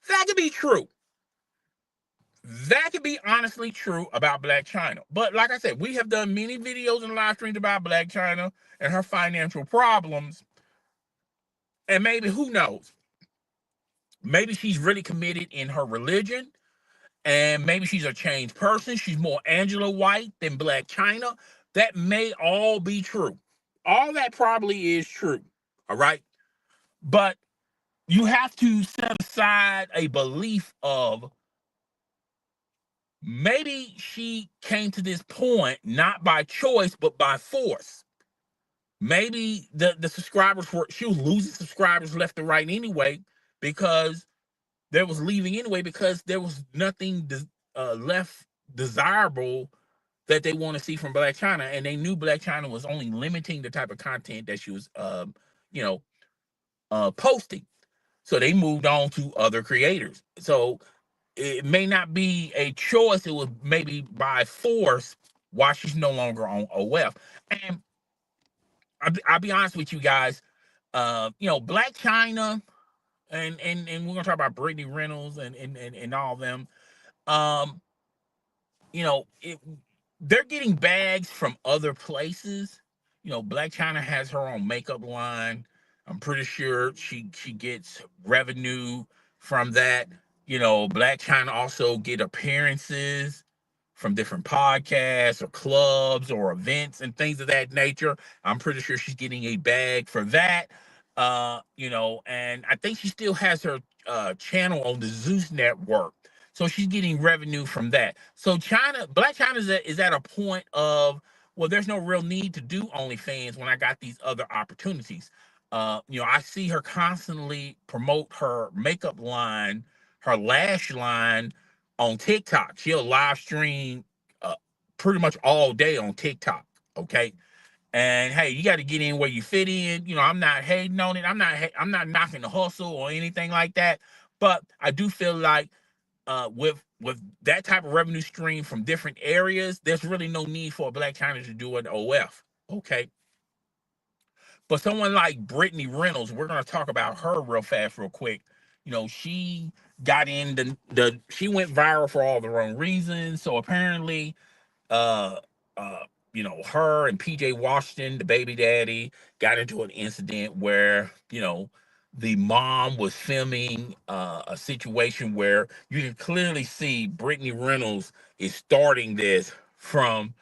that could be true. That could be honestly true about Blac Chyna. But like I said, we have done many videos and live streams about Blac Chyna and her financial problems. And maybe, who knows? Maybe she's really committed in her religion, and maybe she's a changed person. She's more Angela White than Blac Chyna. That may all be true. All that probably is true. All right. But you have to set aside a belief of maybe she came to this point not by choice, but by force. Maybe the subscribers were, she was losing subscribers left and right anyway, because there was leaving anyway, because there was nothing left desirable that they want to see from Blac Chyna, and they knew Blac Chyna was only limiting the type of content that she was, you know, posting. So they moved on to other creators. So it may not be a choice; it was maybe by force why she's no longer on OF. And I'll be honest with you guys, you know, Blac Chyna, and we're gonna talk about Brittany Reynolds and all of them. Um, you know, they're getting bags from other places. You know, Blac Chyna has her own makeup line. I'm pretty sure she gets revenue from that. You know, Blac Chyna also get appearances from different podcasts or clubs or events and things of that nature. I'm pretty sure she's getting a bag for that. You know, and I think she still has her channel on the Zeus network. So she's getting revenue from that. So Blac Chyna is at a point of, well, there's no real need to do OnlyFans when I got these other opportunities. You know, I see her constantly promote her makeup line, her lash line on TikTok. She'll live stream pretty much all day on TikTok. Okay. And hey, you got to get in where you fit in. I'm not hating on it. I'm not knocking the hustle or anything like that. But I do feel like with that type of revenue stream from different areas, there's really no need for a Blac Chyna to do an OF. Okay. But someone like Brittany Reynolds, we're gonna talk about her real fast, real quick. She got in she went viral for all the wrong reasons. So apparently, uh uh her and PJ Washington, the baby daddy, got into an incident where the mom was filming a situation where you can clearly see Brittany Reynolds is starting this from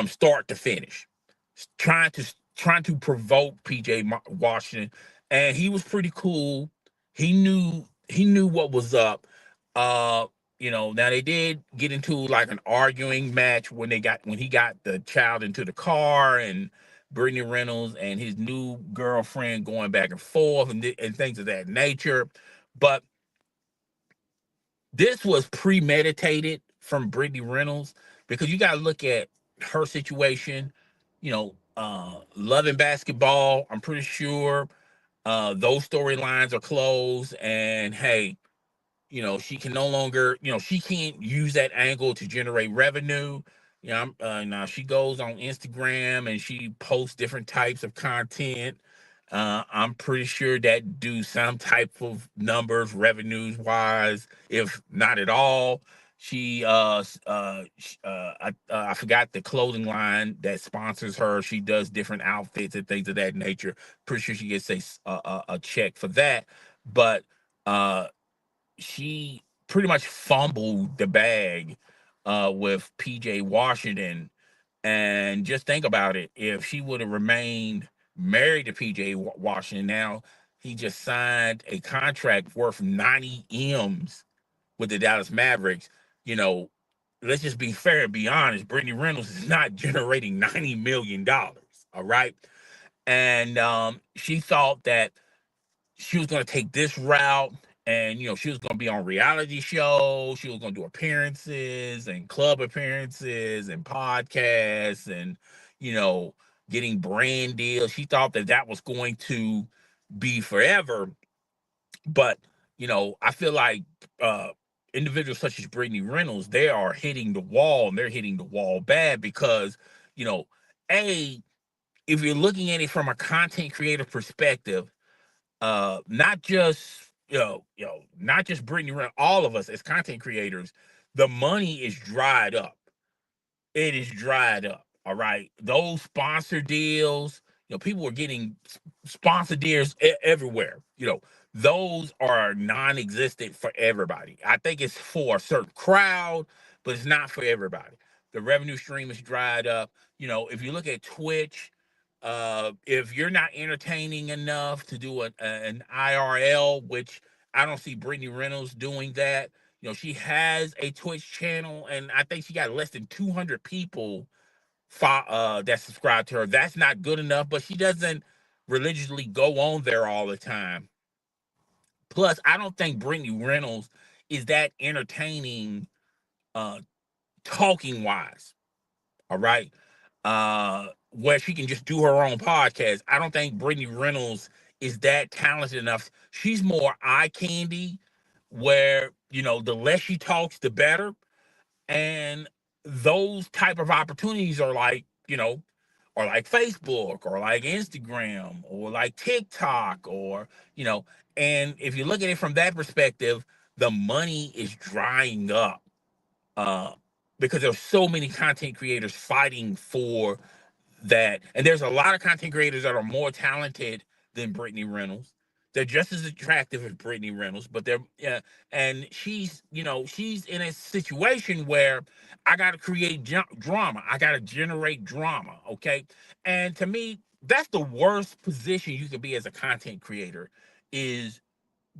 start to finish, trying to provoke PJ Washington, and he was pretty cool. He knew what was up. Uh, now they did get into like an arguing match when he got the child into the car, and Brittany Reynolds and his new girlfriend going back and forth, and things of that nature. But this was premeditated from Brittany Reynolds, because you got to look at her situation. Loving basketball, I'm pretty sure those storylines are closed. And hey, she can no longer, she can't use that angle to generate revenue. Now she goes on Instagram and she posts different types of content. I'm pretty sure that do some type of numbers, revenues wise, if not at all. She I forgot the clothing line that sponsors her. She does different outfits and things of that nature. Pretty sure she gets a check for that. But uh she pretty much fumbled the bag with PJ Washington. And just think about it. If she would have remained married to PJ Washington, now he just signed a contract worth 90 M's with the Dallas Mavericks. You know, let's just be fair and be honest. Brittany Reynolds is not generating $90 million. All right. And she thought that she was going to take this route, and she was going to be on reality shows, she was going to do appearances and club appearances and podcasts, and you know getting brand deals. She thought that that was going to be forever. But I feel like uh individuals such as Brittany Reynolds, they are hitting the wall, and they're hitting the wall bad, because you know a if you're looking at it from a content creator perspective, not just not just Brittany Renner, all of us as content creators, the money is dried up. It is dried up. All right, those sponsor deals, people are getting sponsor deals everywhere. Those are non-existent for everybody. I think it's for a certain crowd, but it's not for everybody. The revenue stream is dried up. If you look at Twitch, if you're not entertaining enough to do an IRL, which I don't see Brittany Reynolds doing that. She has a Twitch channel, and I think she got less than 200 people that subscribe to her. That's not good enough, but she doesn't religiously go on there all the time. Plus, I don't think Brittany Reynolds is that entertaining, uh, talking wise. All right. Where she can just do her own podcast. I don't think Brittany Reynolds is that talented enough. She's more eye candy, where, the less she talks, the better. And those type of opportunities are like, or like Facebook, or like Instagram, or like TikTok, or, and if you look at it from that perspective, the money is drying up. Uh, because there's so many content creators fighting for that. And there's a lot of content creators that are more talented than Brittany Reynolds. They're just as attractive as Brittany Reynolds, but they're yeah. And she's in a situation where I got to create drama. I got to generate drama. Okay, and to me, that's the worst position you could be as a content creator, is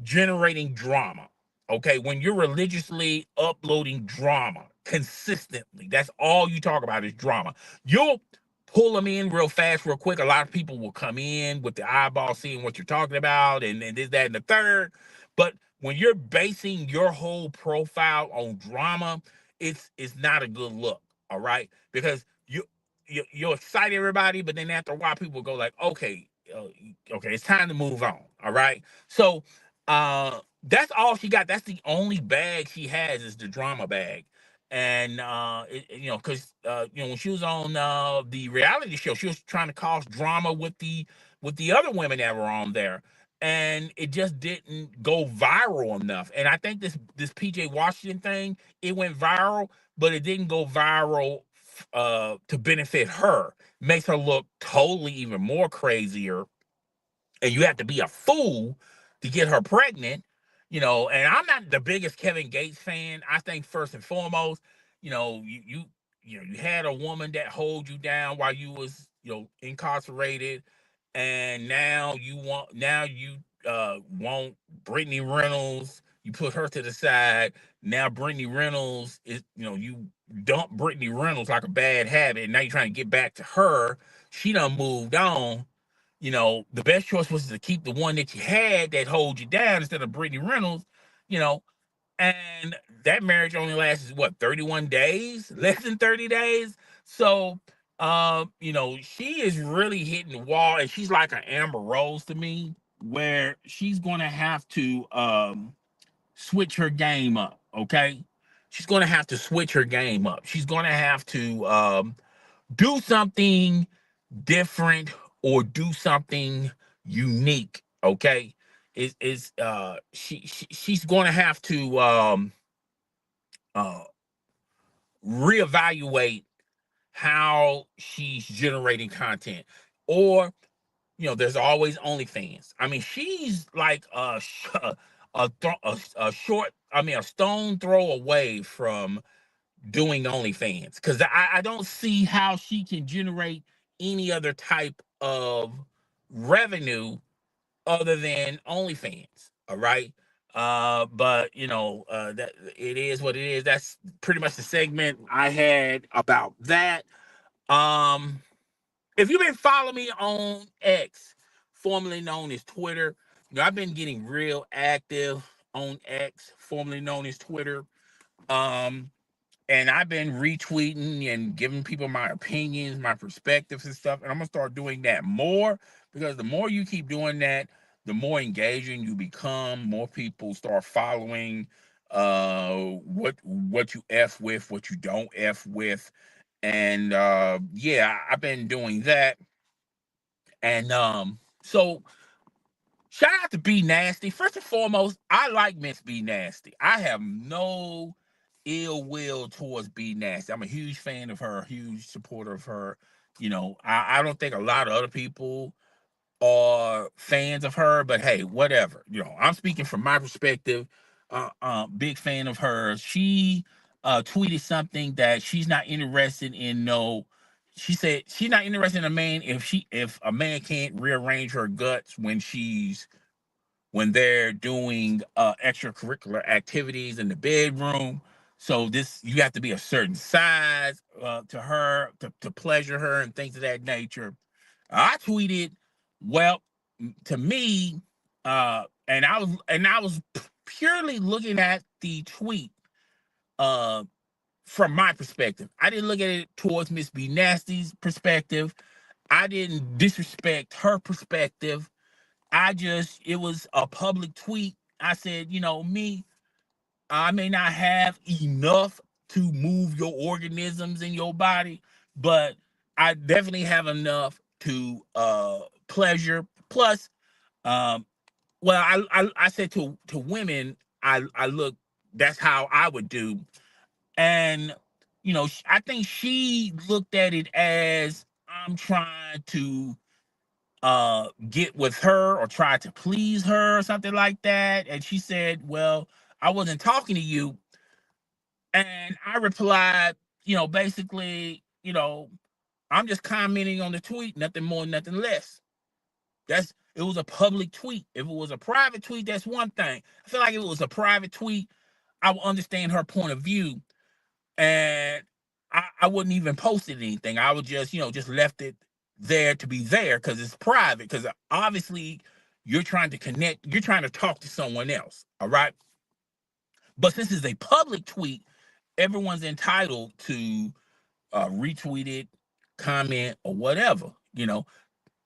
generating drama. Okay, when you're religiously uploading drama consistently, that's all you talk about is drama. You'll pull them in real fast, real quick. A lot of people will come in with the eyeball seeing what you're talking about, and this, that, and the third. But when you're basing your whole profile on drama, it's not a good look. all right? Because you excite everybody, but then after a while, people go like, okay, okay, it's time to move on, all right? So that's all she got. That's the only bag she has is the drama bag. And because when she was on the reality show, she was trying to cause drama with the other women that were on there, and it just didn't go viral enough. And I think this PJ Washington thing, it went viral, but it didn't go viral to benefit her. Makes her look totally even more crazier, and you have to be a fool to get her pregnant. And I'm not the biggest Kevin Gates fan. I think first and foremost, you had a woman that hold you down while you was incarcerated, and now you want Brittany Reynolds. You put her to the side. Now Brittany Reynolds is you dump Brittany Reynolds like a bad habit, and now you're trying to get back to her. She done moved on. The best choice was to keep the one that you had that holds you down instead of Brittany Reynolds, you know, and that marriage only lasted what, 31 days, less than 30 days. So, she is really hitting the wall, and she's like an Amber Rose to me, where she's going to have to switch her game up. Okay. She's going to have to switch her game up. She's going to have to do something different or do something unique. Okay, she's going to have to uh reevaluate how she's generating content, or there's always OnlyFans. I mean, she's like a stone throw away from doing OnlyFans, because I don't see how she can generate any other type of revenue other than OnlyFans. All right. But that it is what it is. That's pretty much the segment I had about that. Um, if you've been following me on X, formerly known as Twitter, I've been getting real active on X, formerly known as Twitter. Um, and I've been retweeting and giving people my opinions, my perspectives and stuff. And I'm gonna start doing that more, because the more you keep doing that, the more engaging you become. More people start following what you F with, what you don't F with. And yeah, I've been doing that. And so shout out to Be Nasty. First and foremost, I like Miss Be Nasty. I have no ill will towards Be Nasty. I'm a huge fan of her, a huge supporter of her. I don't think a lot of other people are fans of her, but hey, whatever. I'm speaking from my perspective. Big fan of hers. She tweeted something that she's not interested in. No, she said she's not interested in a man if a man can't rearrange her guts when they're doing extracurricular activities in the bedroom. So you have to be a certain size to her to pleasure her and things of that nature. I tweeted, well, to me, and I was purely looking at the tweet uh, from my perspective. I didn't look at it towards Miss B Nasty's perspective. I didn't disrespect her perspective. It was a public tweet. I said, me, I may not have enough to move your organisms in your body, but I definitely have enough to pleasure. Plus, um, well, I said to women, I look, that's how I would do. And, I think she looked at it as I'm trying to get with her or try to please her or something like that. And she said, well, I wasn't talking to you. And I replied, basically, I'm just commenting on the tweet, nothing more, nothing less. It was a public tweet. If it was a private tweet, that's one thing. I feel like if it was a private tweet, I would understand her point of view, and I wouldn't even posted anything. I would just left it there to be there, because it's private. Because obviously you're trying to connect, you're trying to talk to someone else. All right. But since it's a public tweet, everyone's entitled to retweet it, comment, or whatever.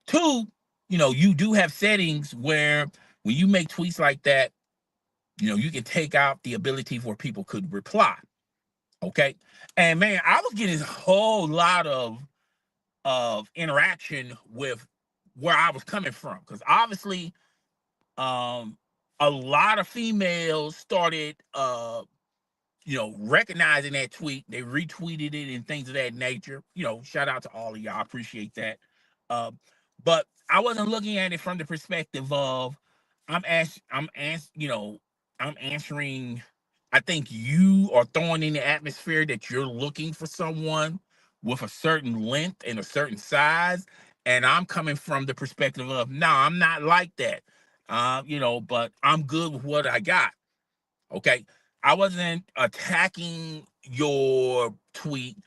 Two, you do have settings where when you make tweets like that, you can take out the ability for people could reply. Okay. And man, I was getting a whole lot of interaction with where I was coming from. Because obviously, a lot of females started recognizing that tweet. They retweeted it and things of that nature. Shout out to all of y'all. I appreciate that. Uh, but I wasn't looking at it from the perspective of I'm answering. I think you are throwing in the atmosphere that you're looking for someone with a certain length and a certain size, and I'm coming from the perspective of no, I'm not like that. But I'm good with what I got. Okay. I wasn't attacking your tweet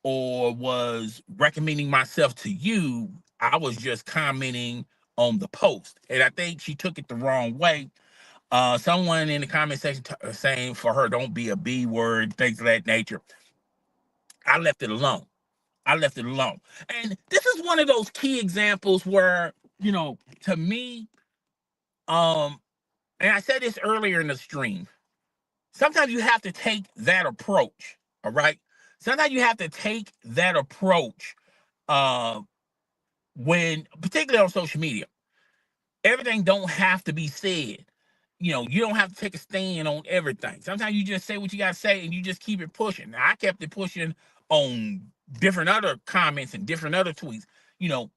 or was recommending myself to you. I was just commenting on the post. And I think she took it the wrong way. Someone in the comment section saying for her, don't be a B word, things of that nature. I left it alone. I left it alone. And this is one of those key examples where, to me, and I said this earlier in the stream, sometimes you have to take that approach. All right. Sometimes you have to take that approach uh, when, particularly on social media. Everything don't have to be said. You don't have to take a stand on everything. Sometimes you just say what you got to say and you just keep it pushing. Now, I kept it pushing on different other comments and different other tweets. You know,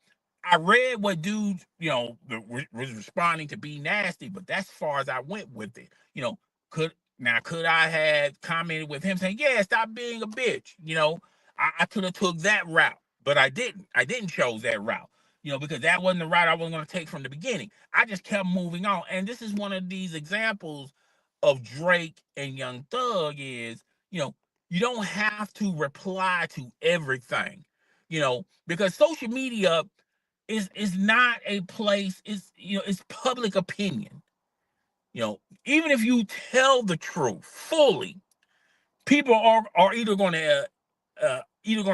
I read what dudes, was responding to be nasty, but that's as far as I went with it. Could I have commented with him saying, "Yeah, stop being a bitch"? I could have took that route, but I didn't. I didn't chose that route. Because that wasn't the route I was going to take from the beginning. I just kept moving on. And this is one of these examples of Drake and Young Thug is, you don't have to reply to everything, because social media is not a place, it's public opinion. Even if you tell the truth fully, people are either going to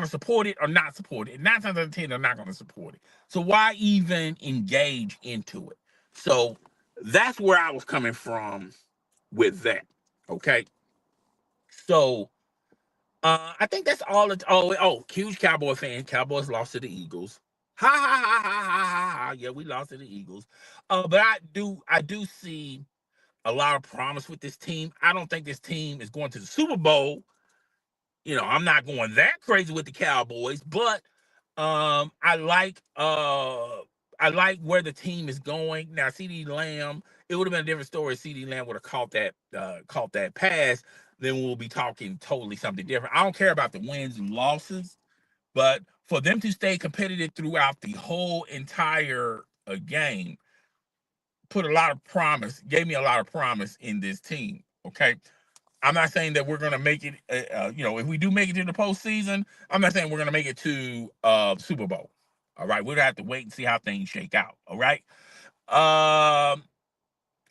support it or not support it. 9 times out of 10, they're not going to support it. So why even engage into it? So that's where I was coming from with that. Okay. So I think that's all. Huge Cowboy fan. Cowboys lost to the Eagles. Ha ha ha ha ha ha ha. Yeah, we lost to the Eagles. But I do see a lot of promise with this team. I don't think this team is going to the Super Bowl. I'm not going that crazy with the Cowboys, but I like where the team is going. Now, CD Lamb, it would have been a different story if CD Lamb would have caught that pass, then we'll be talking totally something different. I don't care about the wins and losses, but for them to stay competitive throughout the whole entire game gave me a lot of promise in this team. Okay. I'm not saying that we're going to make it, if we do make it to the postseason, I'm not saying we're going to make it to Super Bowl. All right. We'll have to wait and see how things shake out. All right.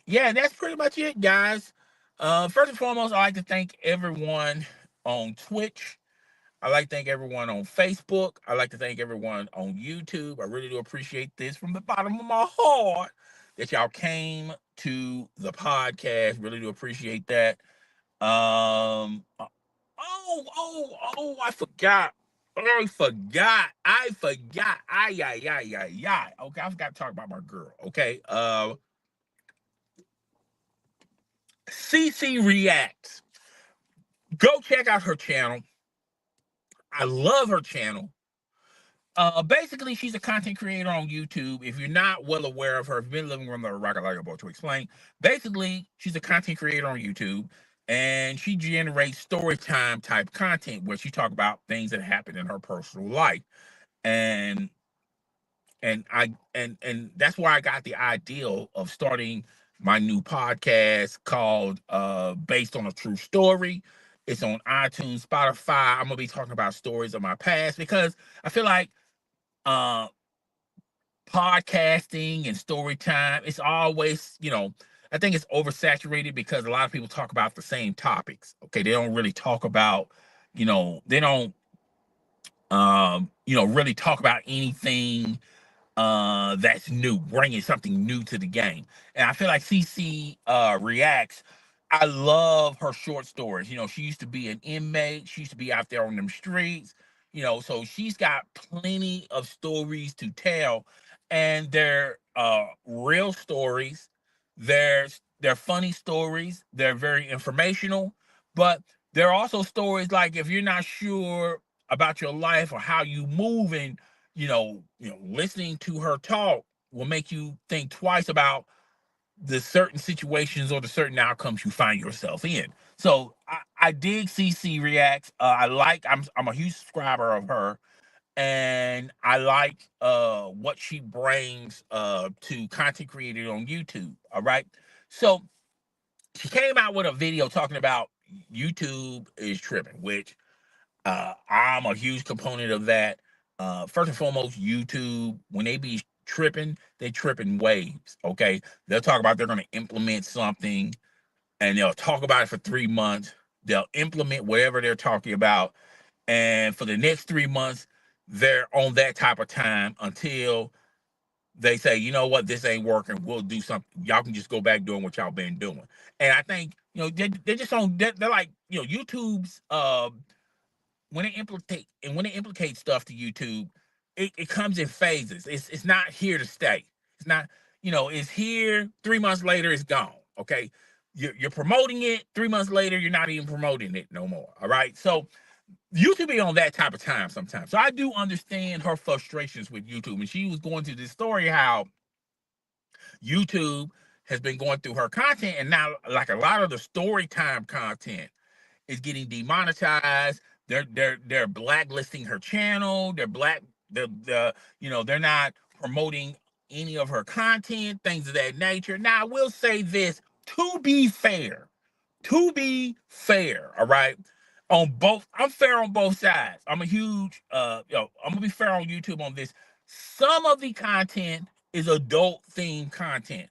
Yeah, that's pretty much it, guys. First and foremost, I'd like to thank everyone on Twitch. I'd like to thank everyone on Facebook. I'd like to thank everyone on YouTube. I really do appreciate this from the bottom of my heart that y'all came to the podcast. Really do appreciate that. I forgot. I forgot. Ay, ay, ay, ay, ay. Okay, I forgot to talk about my girl. Okay. CC Reacts. Go check out her channel. I love her channel. Basically, she's a content creator on YouTube. If you're not well aware of her, if you've been living room the rocket like a boy to explain, basically, she's a content creator on YouTube, and she generates story time type content where she talk about things that happen in her personal life, and that's why I got the idea of starting my new podcast called Based on a True Story. It's on iTunes, Spotify. I'm gonna be talking about stories of my past because I feel like uh podcasting and story time, it's always, I think it's oversaturated because a lot of people talk about the same topics. Okay, they don't really talk about, they don't really talk about anything that's new, bringing something new to the game. And I feel like CC reacts. I love her short stories. She used to be an inmate. She used to be out there on them streets. So she's got plenty of stories to tell, and they're real stories. They're funny stories. They're very informational, but they're also stories like if you're not sure about your life or how you move and listening to her talk will make you think twice about the certain situations or the certain outcomes you find yourself in. So I dig CC reacts. I'm a huge subscriber of her, and I like what she brings to content creators on YouTube. All right, so she came out with a video talking about YouTube is tripping, which I'm a huge component of that. First and foremost, YouTube, when they be tripping, they trip in waves. Okay. They'll talk about they're going to implement something and they'll talk about it for 3 months. They'll implement whatever they're talking about. And for the next 3 months, they're on that type of time until they say, you know what, this ain't working. We'll do something. Y'all can just go back doing what y'all been doing. And I think, they're just on, they're like, YouTube's, when it implicates stuff to YouTube, it comes in phases. It's not here to stay. It's not, it's here. 3 months later, it's gone. Okay. You're promoting it. 3 months later, you're not even promoting it no more. All right. So YouTube be on that type of time sometimes. So I do understand her frustrations with YouTube. And she was going through this story how YouTube has been going through her content, and now like a lot of the story time content is getting demonetized. They're blacklisting her channel. They're not promoting any of her content, things of that nature. Now I will say this, to be fair, all right. I'm fair on both sides. I'm a huge I'm gonna be fair on YouTube on this. Some of the content is adult themed content.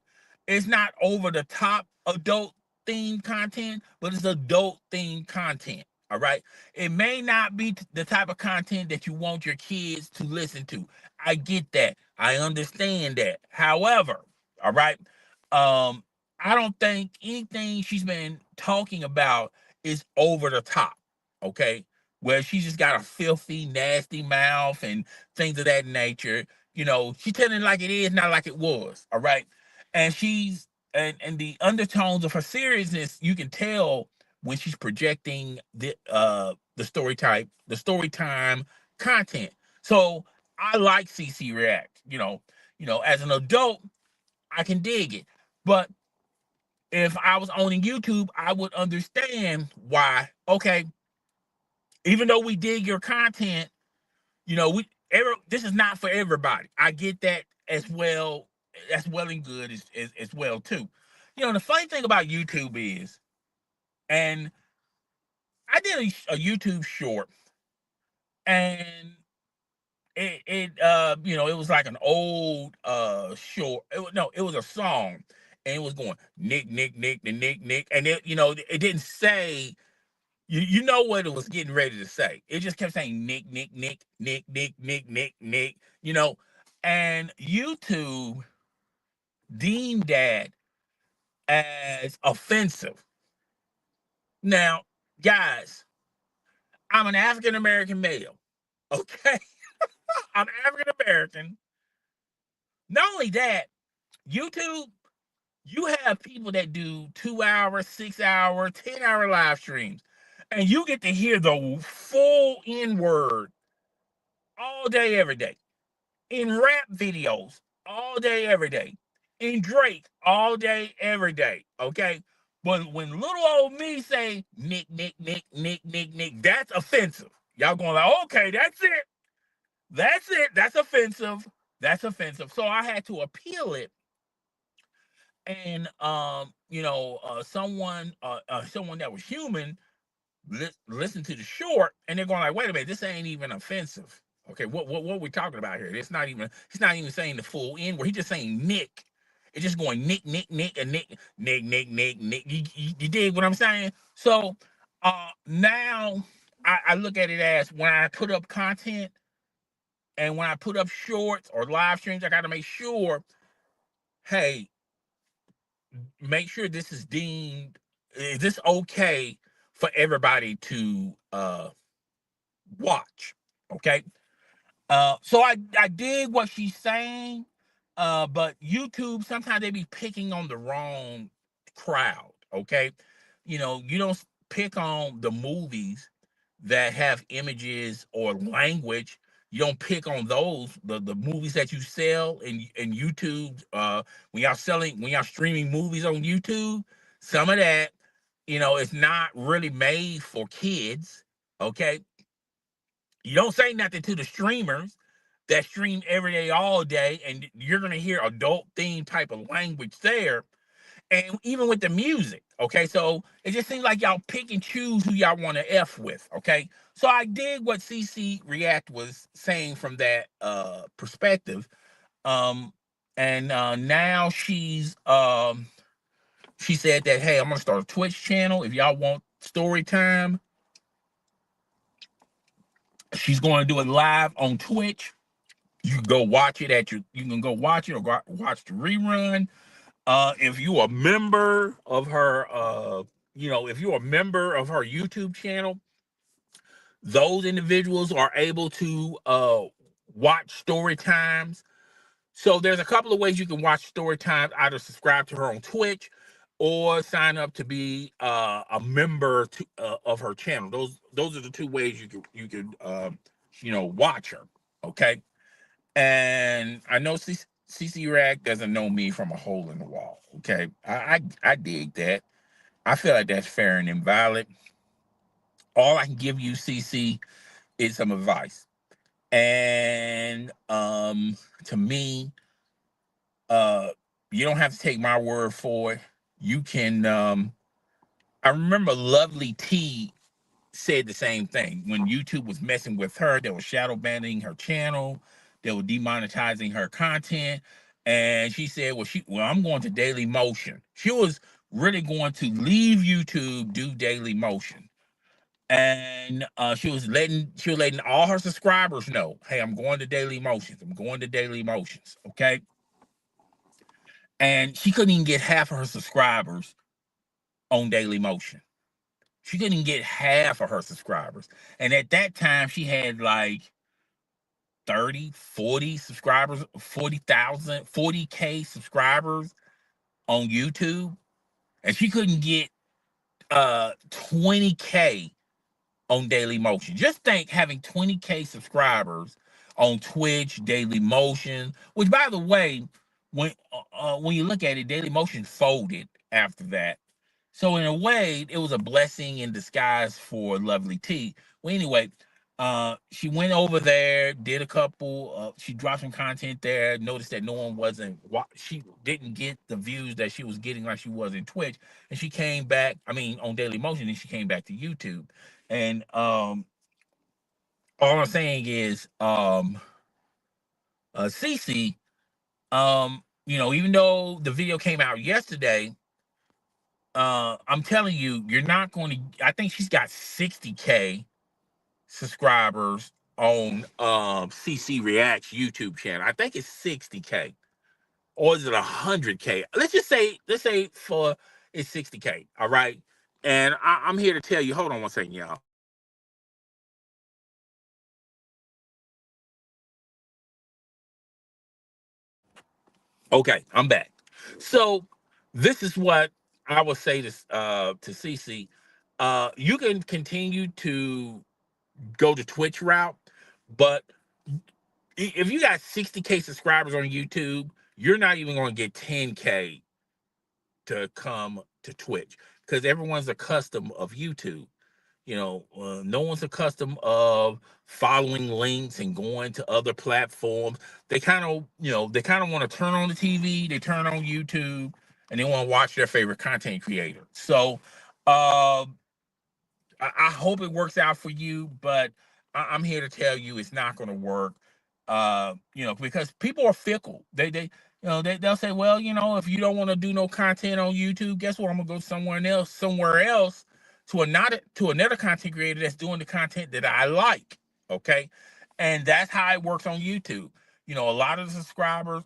It's not over the top adult themed content, but it's adult themed content. All right. It may not be the type of content that you want your kids to listen to. I get that. I understand that. However, all right. Um, I don't think anything she's been talking about is over the top. Okay. Where she just got a filthy, nasty mouth and things of that nature. She's telling it like it is, not like it was. All right. And and the undertones of her seriousness, you can tell when she's projecting the story time content. So I like CC React. As an adult, I can dig it. But if I was owning YouTube, I would understand why. Okay, even though we dig your content, this is not for everybody. I get that as well. That's well and good as well too. The funny thing about YouTube is, and I did a YouTube short, and it was like an old short. It was a song, and it was going Nick Nick Nick the Nick Nick, and it didn't say. You know what it was getting ready to say. It just kept saying Nick, Nick, Nick, Nick, Nick, Nick, Nick, Nick, and YouTube deemed that as offensive. Now, guys, I'm an African American male. Okay. I'm African American. Not only that, YouTube, you have people that do 2 hour, 6 hour, 10-hour live streams, and you get to hear the full N word all day, every day. In rap videos all day, every day. In Drake all day, every day. Okay. But when little old me say Nick, Nick, Nick, Nick, Nick, Nick, that's offensive. Y'all going like, okay, that's it. That's it. That's offensive. That's offensive. So I had to appeal it. And someone that was human listen to the short, and they're going like, wait a minute, this ain't even offensive. Okay, what are we talking about here? He's not even saying the full N word. He's just saying Nick. It's just going Nick, Nick, Nick, and Nick, Nick, Nick, Nick, Nick. You dig what I'm saying? So now I look at it as when I put up content and when I put up shorts or live streams, I got to make sure, hey, make sure this is deemed, is this okay for everybody to watch? Okay. So I dig what she's saying, but YouTube sometimes they be picking on the wrong crowd. Okay, you don't pick on the movies that have images or language. You don't pick on those the movies that you sell in YouTube. When y'all streaming movies on YouTube, some of that, it's not really made for kids. Okay, you don't say nothing to the streamers that stream every day, all day, and you're gonna hear adult theme type of language there. And even with the music, okay, so it just seems like y'all pick and choose who y'all want to f with, okay. So I did what CC React was saying from that perspective, um, and now she said that, hey, I'm gonna start a Twitch channel if y'all want story time. She's going to do it live on Twitch. You can go watch it you can go watch it or go watch the rerun. If you're a member of her, if you're a member of her YouTube channel, those individuals are able to watch story times. So there's a couple of ways you can watch story times: either subscribe to her on Twitch or sign up to be a member of her channel. Those are the two ways you could watch her. Okay. And I know CC Rag doesn't know me from a hole in the wall. Okay, I dig that. I feel like that's fair and invalid. All I can give you, CC, is some advice. And to me, uh, you don't have to take my word for it. You can. I remember Lovely T said the same thing when YouTube was messing with her. They were shadow banning her channel. They were demonetizing her content, and she said, "Well, I'm going to Daily Motion." She was really going to leave YouTube, do Daily Motion, and she was letting all her subscribers know, "Hey, I'm going to Daily Motions. I'm going to Daily Motions." Okay, and she couldn't even get half of her subscribers on Daily Motion. She couldn't get half of her subscribers. And at that time, she had like 30, 40 subscribers, 40,000, 40K subscribers on YouTube. And she couldn't get 20K on Daily Motion. Just think having 20K subscribers on Twitch, Daily Motion, which by the way, when you look at it, Daily Motion folded after that. So in a way, it was a blessing in disguise for Lovely T. Well, anyway, she went over there, did a couple. She dropped some content there. Noticed that no one wasn't. She didn't get the views that she was getting like she was in Twitch, and she came back. I mean, on Daily Motion, and she came back to YouTube. And all I'm saying is, Cece, even though the video came out yesterday, I'm telling you, you're not going to. I think she's got 60K subscribers on CC Reacts YouTube channel. I think it's 60K, or is it 100K? Let's say for it's 60K. All right, and I'm here to tell you. Hold on one second, y'all. Okay, I'm back. So this is what I would say to CC. You can continue to go to Twitch route, but if you got 60K subscribers on YouTube, you're not even going to get 10K to come to Twitch because everyone's accustomed of YouTube. No one's accustomed of following links and going to other platforms. They kind of want to turn on the TV, they turn on YouTube, and they want to watch their favorite content creator. So, uh, I hope it works out for you, but I'm here to tell you it's not going to work. Because people are fickle. They'll say, well, if you don't want to do no content on YouTube, guess what? I'm gonna go somewhere else. to another content creator that's doing the content that I like. Okay, and that's how it works on YouTube. A lot of the subscribers,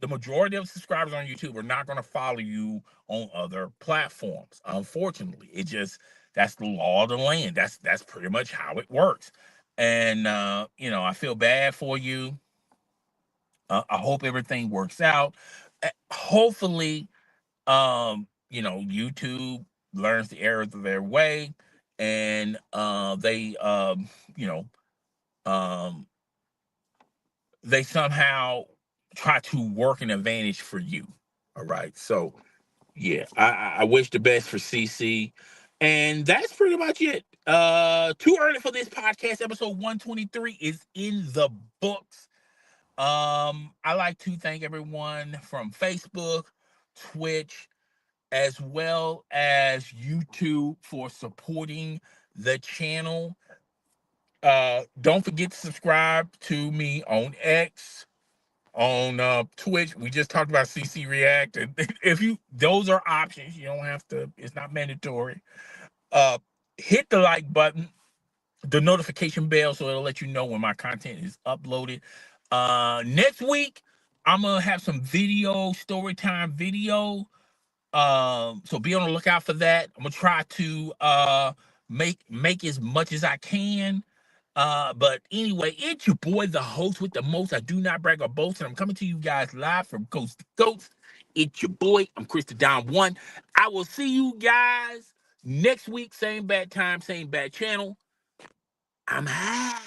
the majority of subscribers on YouTube are not going to follow you on other platforms. Unfortunately, that's the law of the land. That's pretty much how it works. And I feel bad for you. I hope everything works out. Hopefully, YouTube learns the errors of their way, and you know, um, they somehow try to work an advantage for you. All right. So yeah, I wish the best for CC. And that's pretty much it. Too early for this podcast. Episode 123 is in the books. I like to thank everyone from Facebook, Twitch, as well as YouTube for supporting the channel. Don't forget to subscribe to me on X, on Twitch. We just talked about CC React, and those are options. You don't have to. It's not mandatory. Uh, Hit the like button, the notification bell, so it'll let you know when my content is uploaded. Next week, I'm gonna have some story time video. So be on the lookout for that. I'm gonna try to make as much as I can. But anyway, it's your boy, the host with the most. I do not brag or boast, and I'm coming to you guys live from coast to coast. It's your boy. I'm Chris the Don One. I will see you guys next week. Same bad time, same bad channel. I'm high.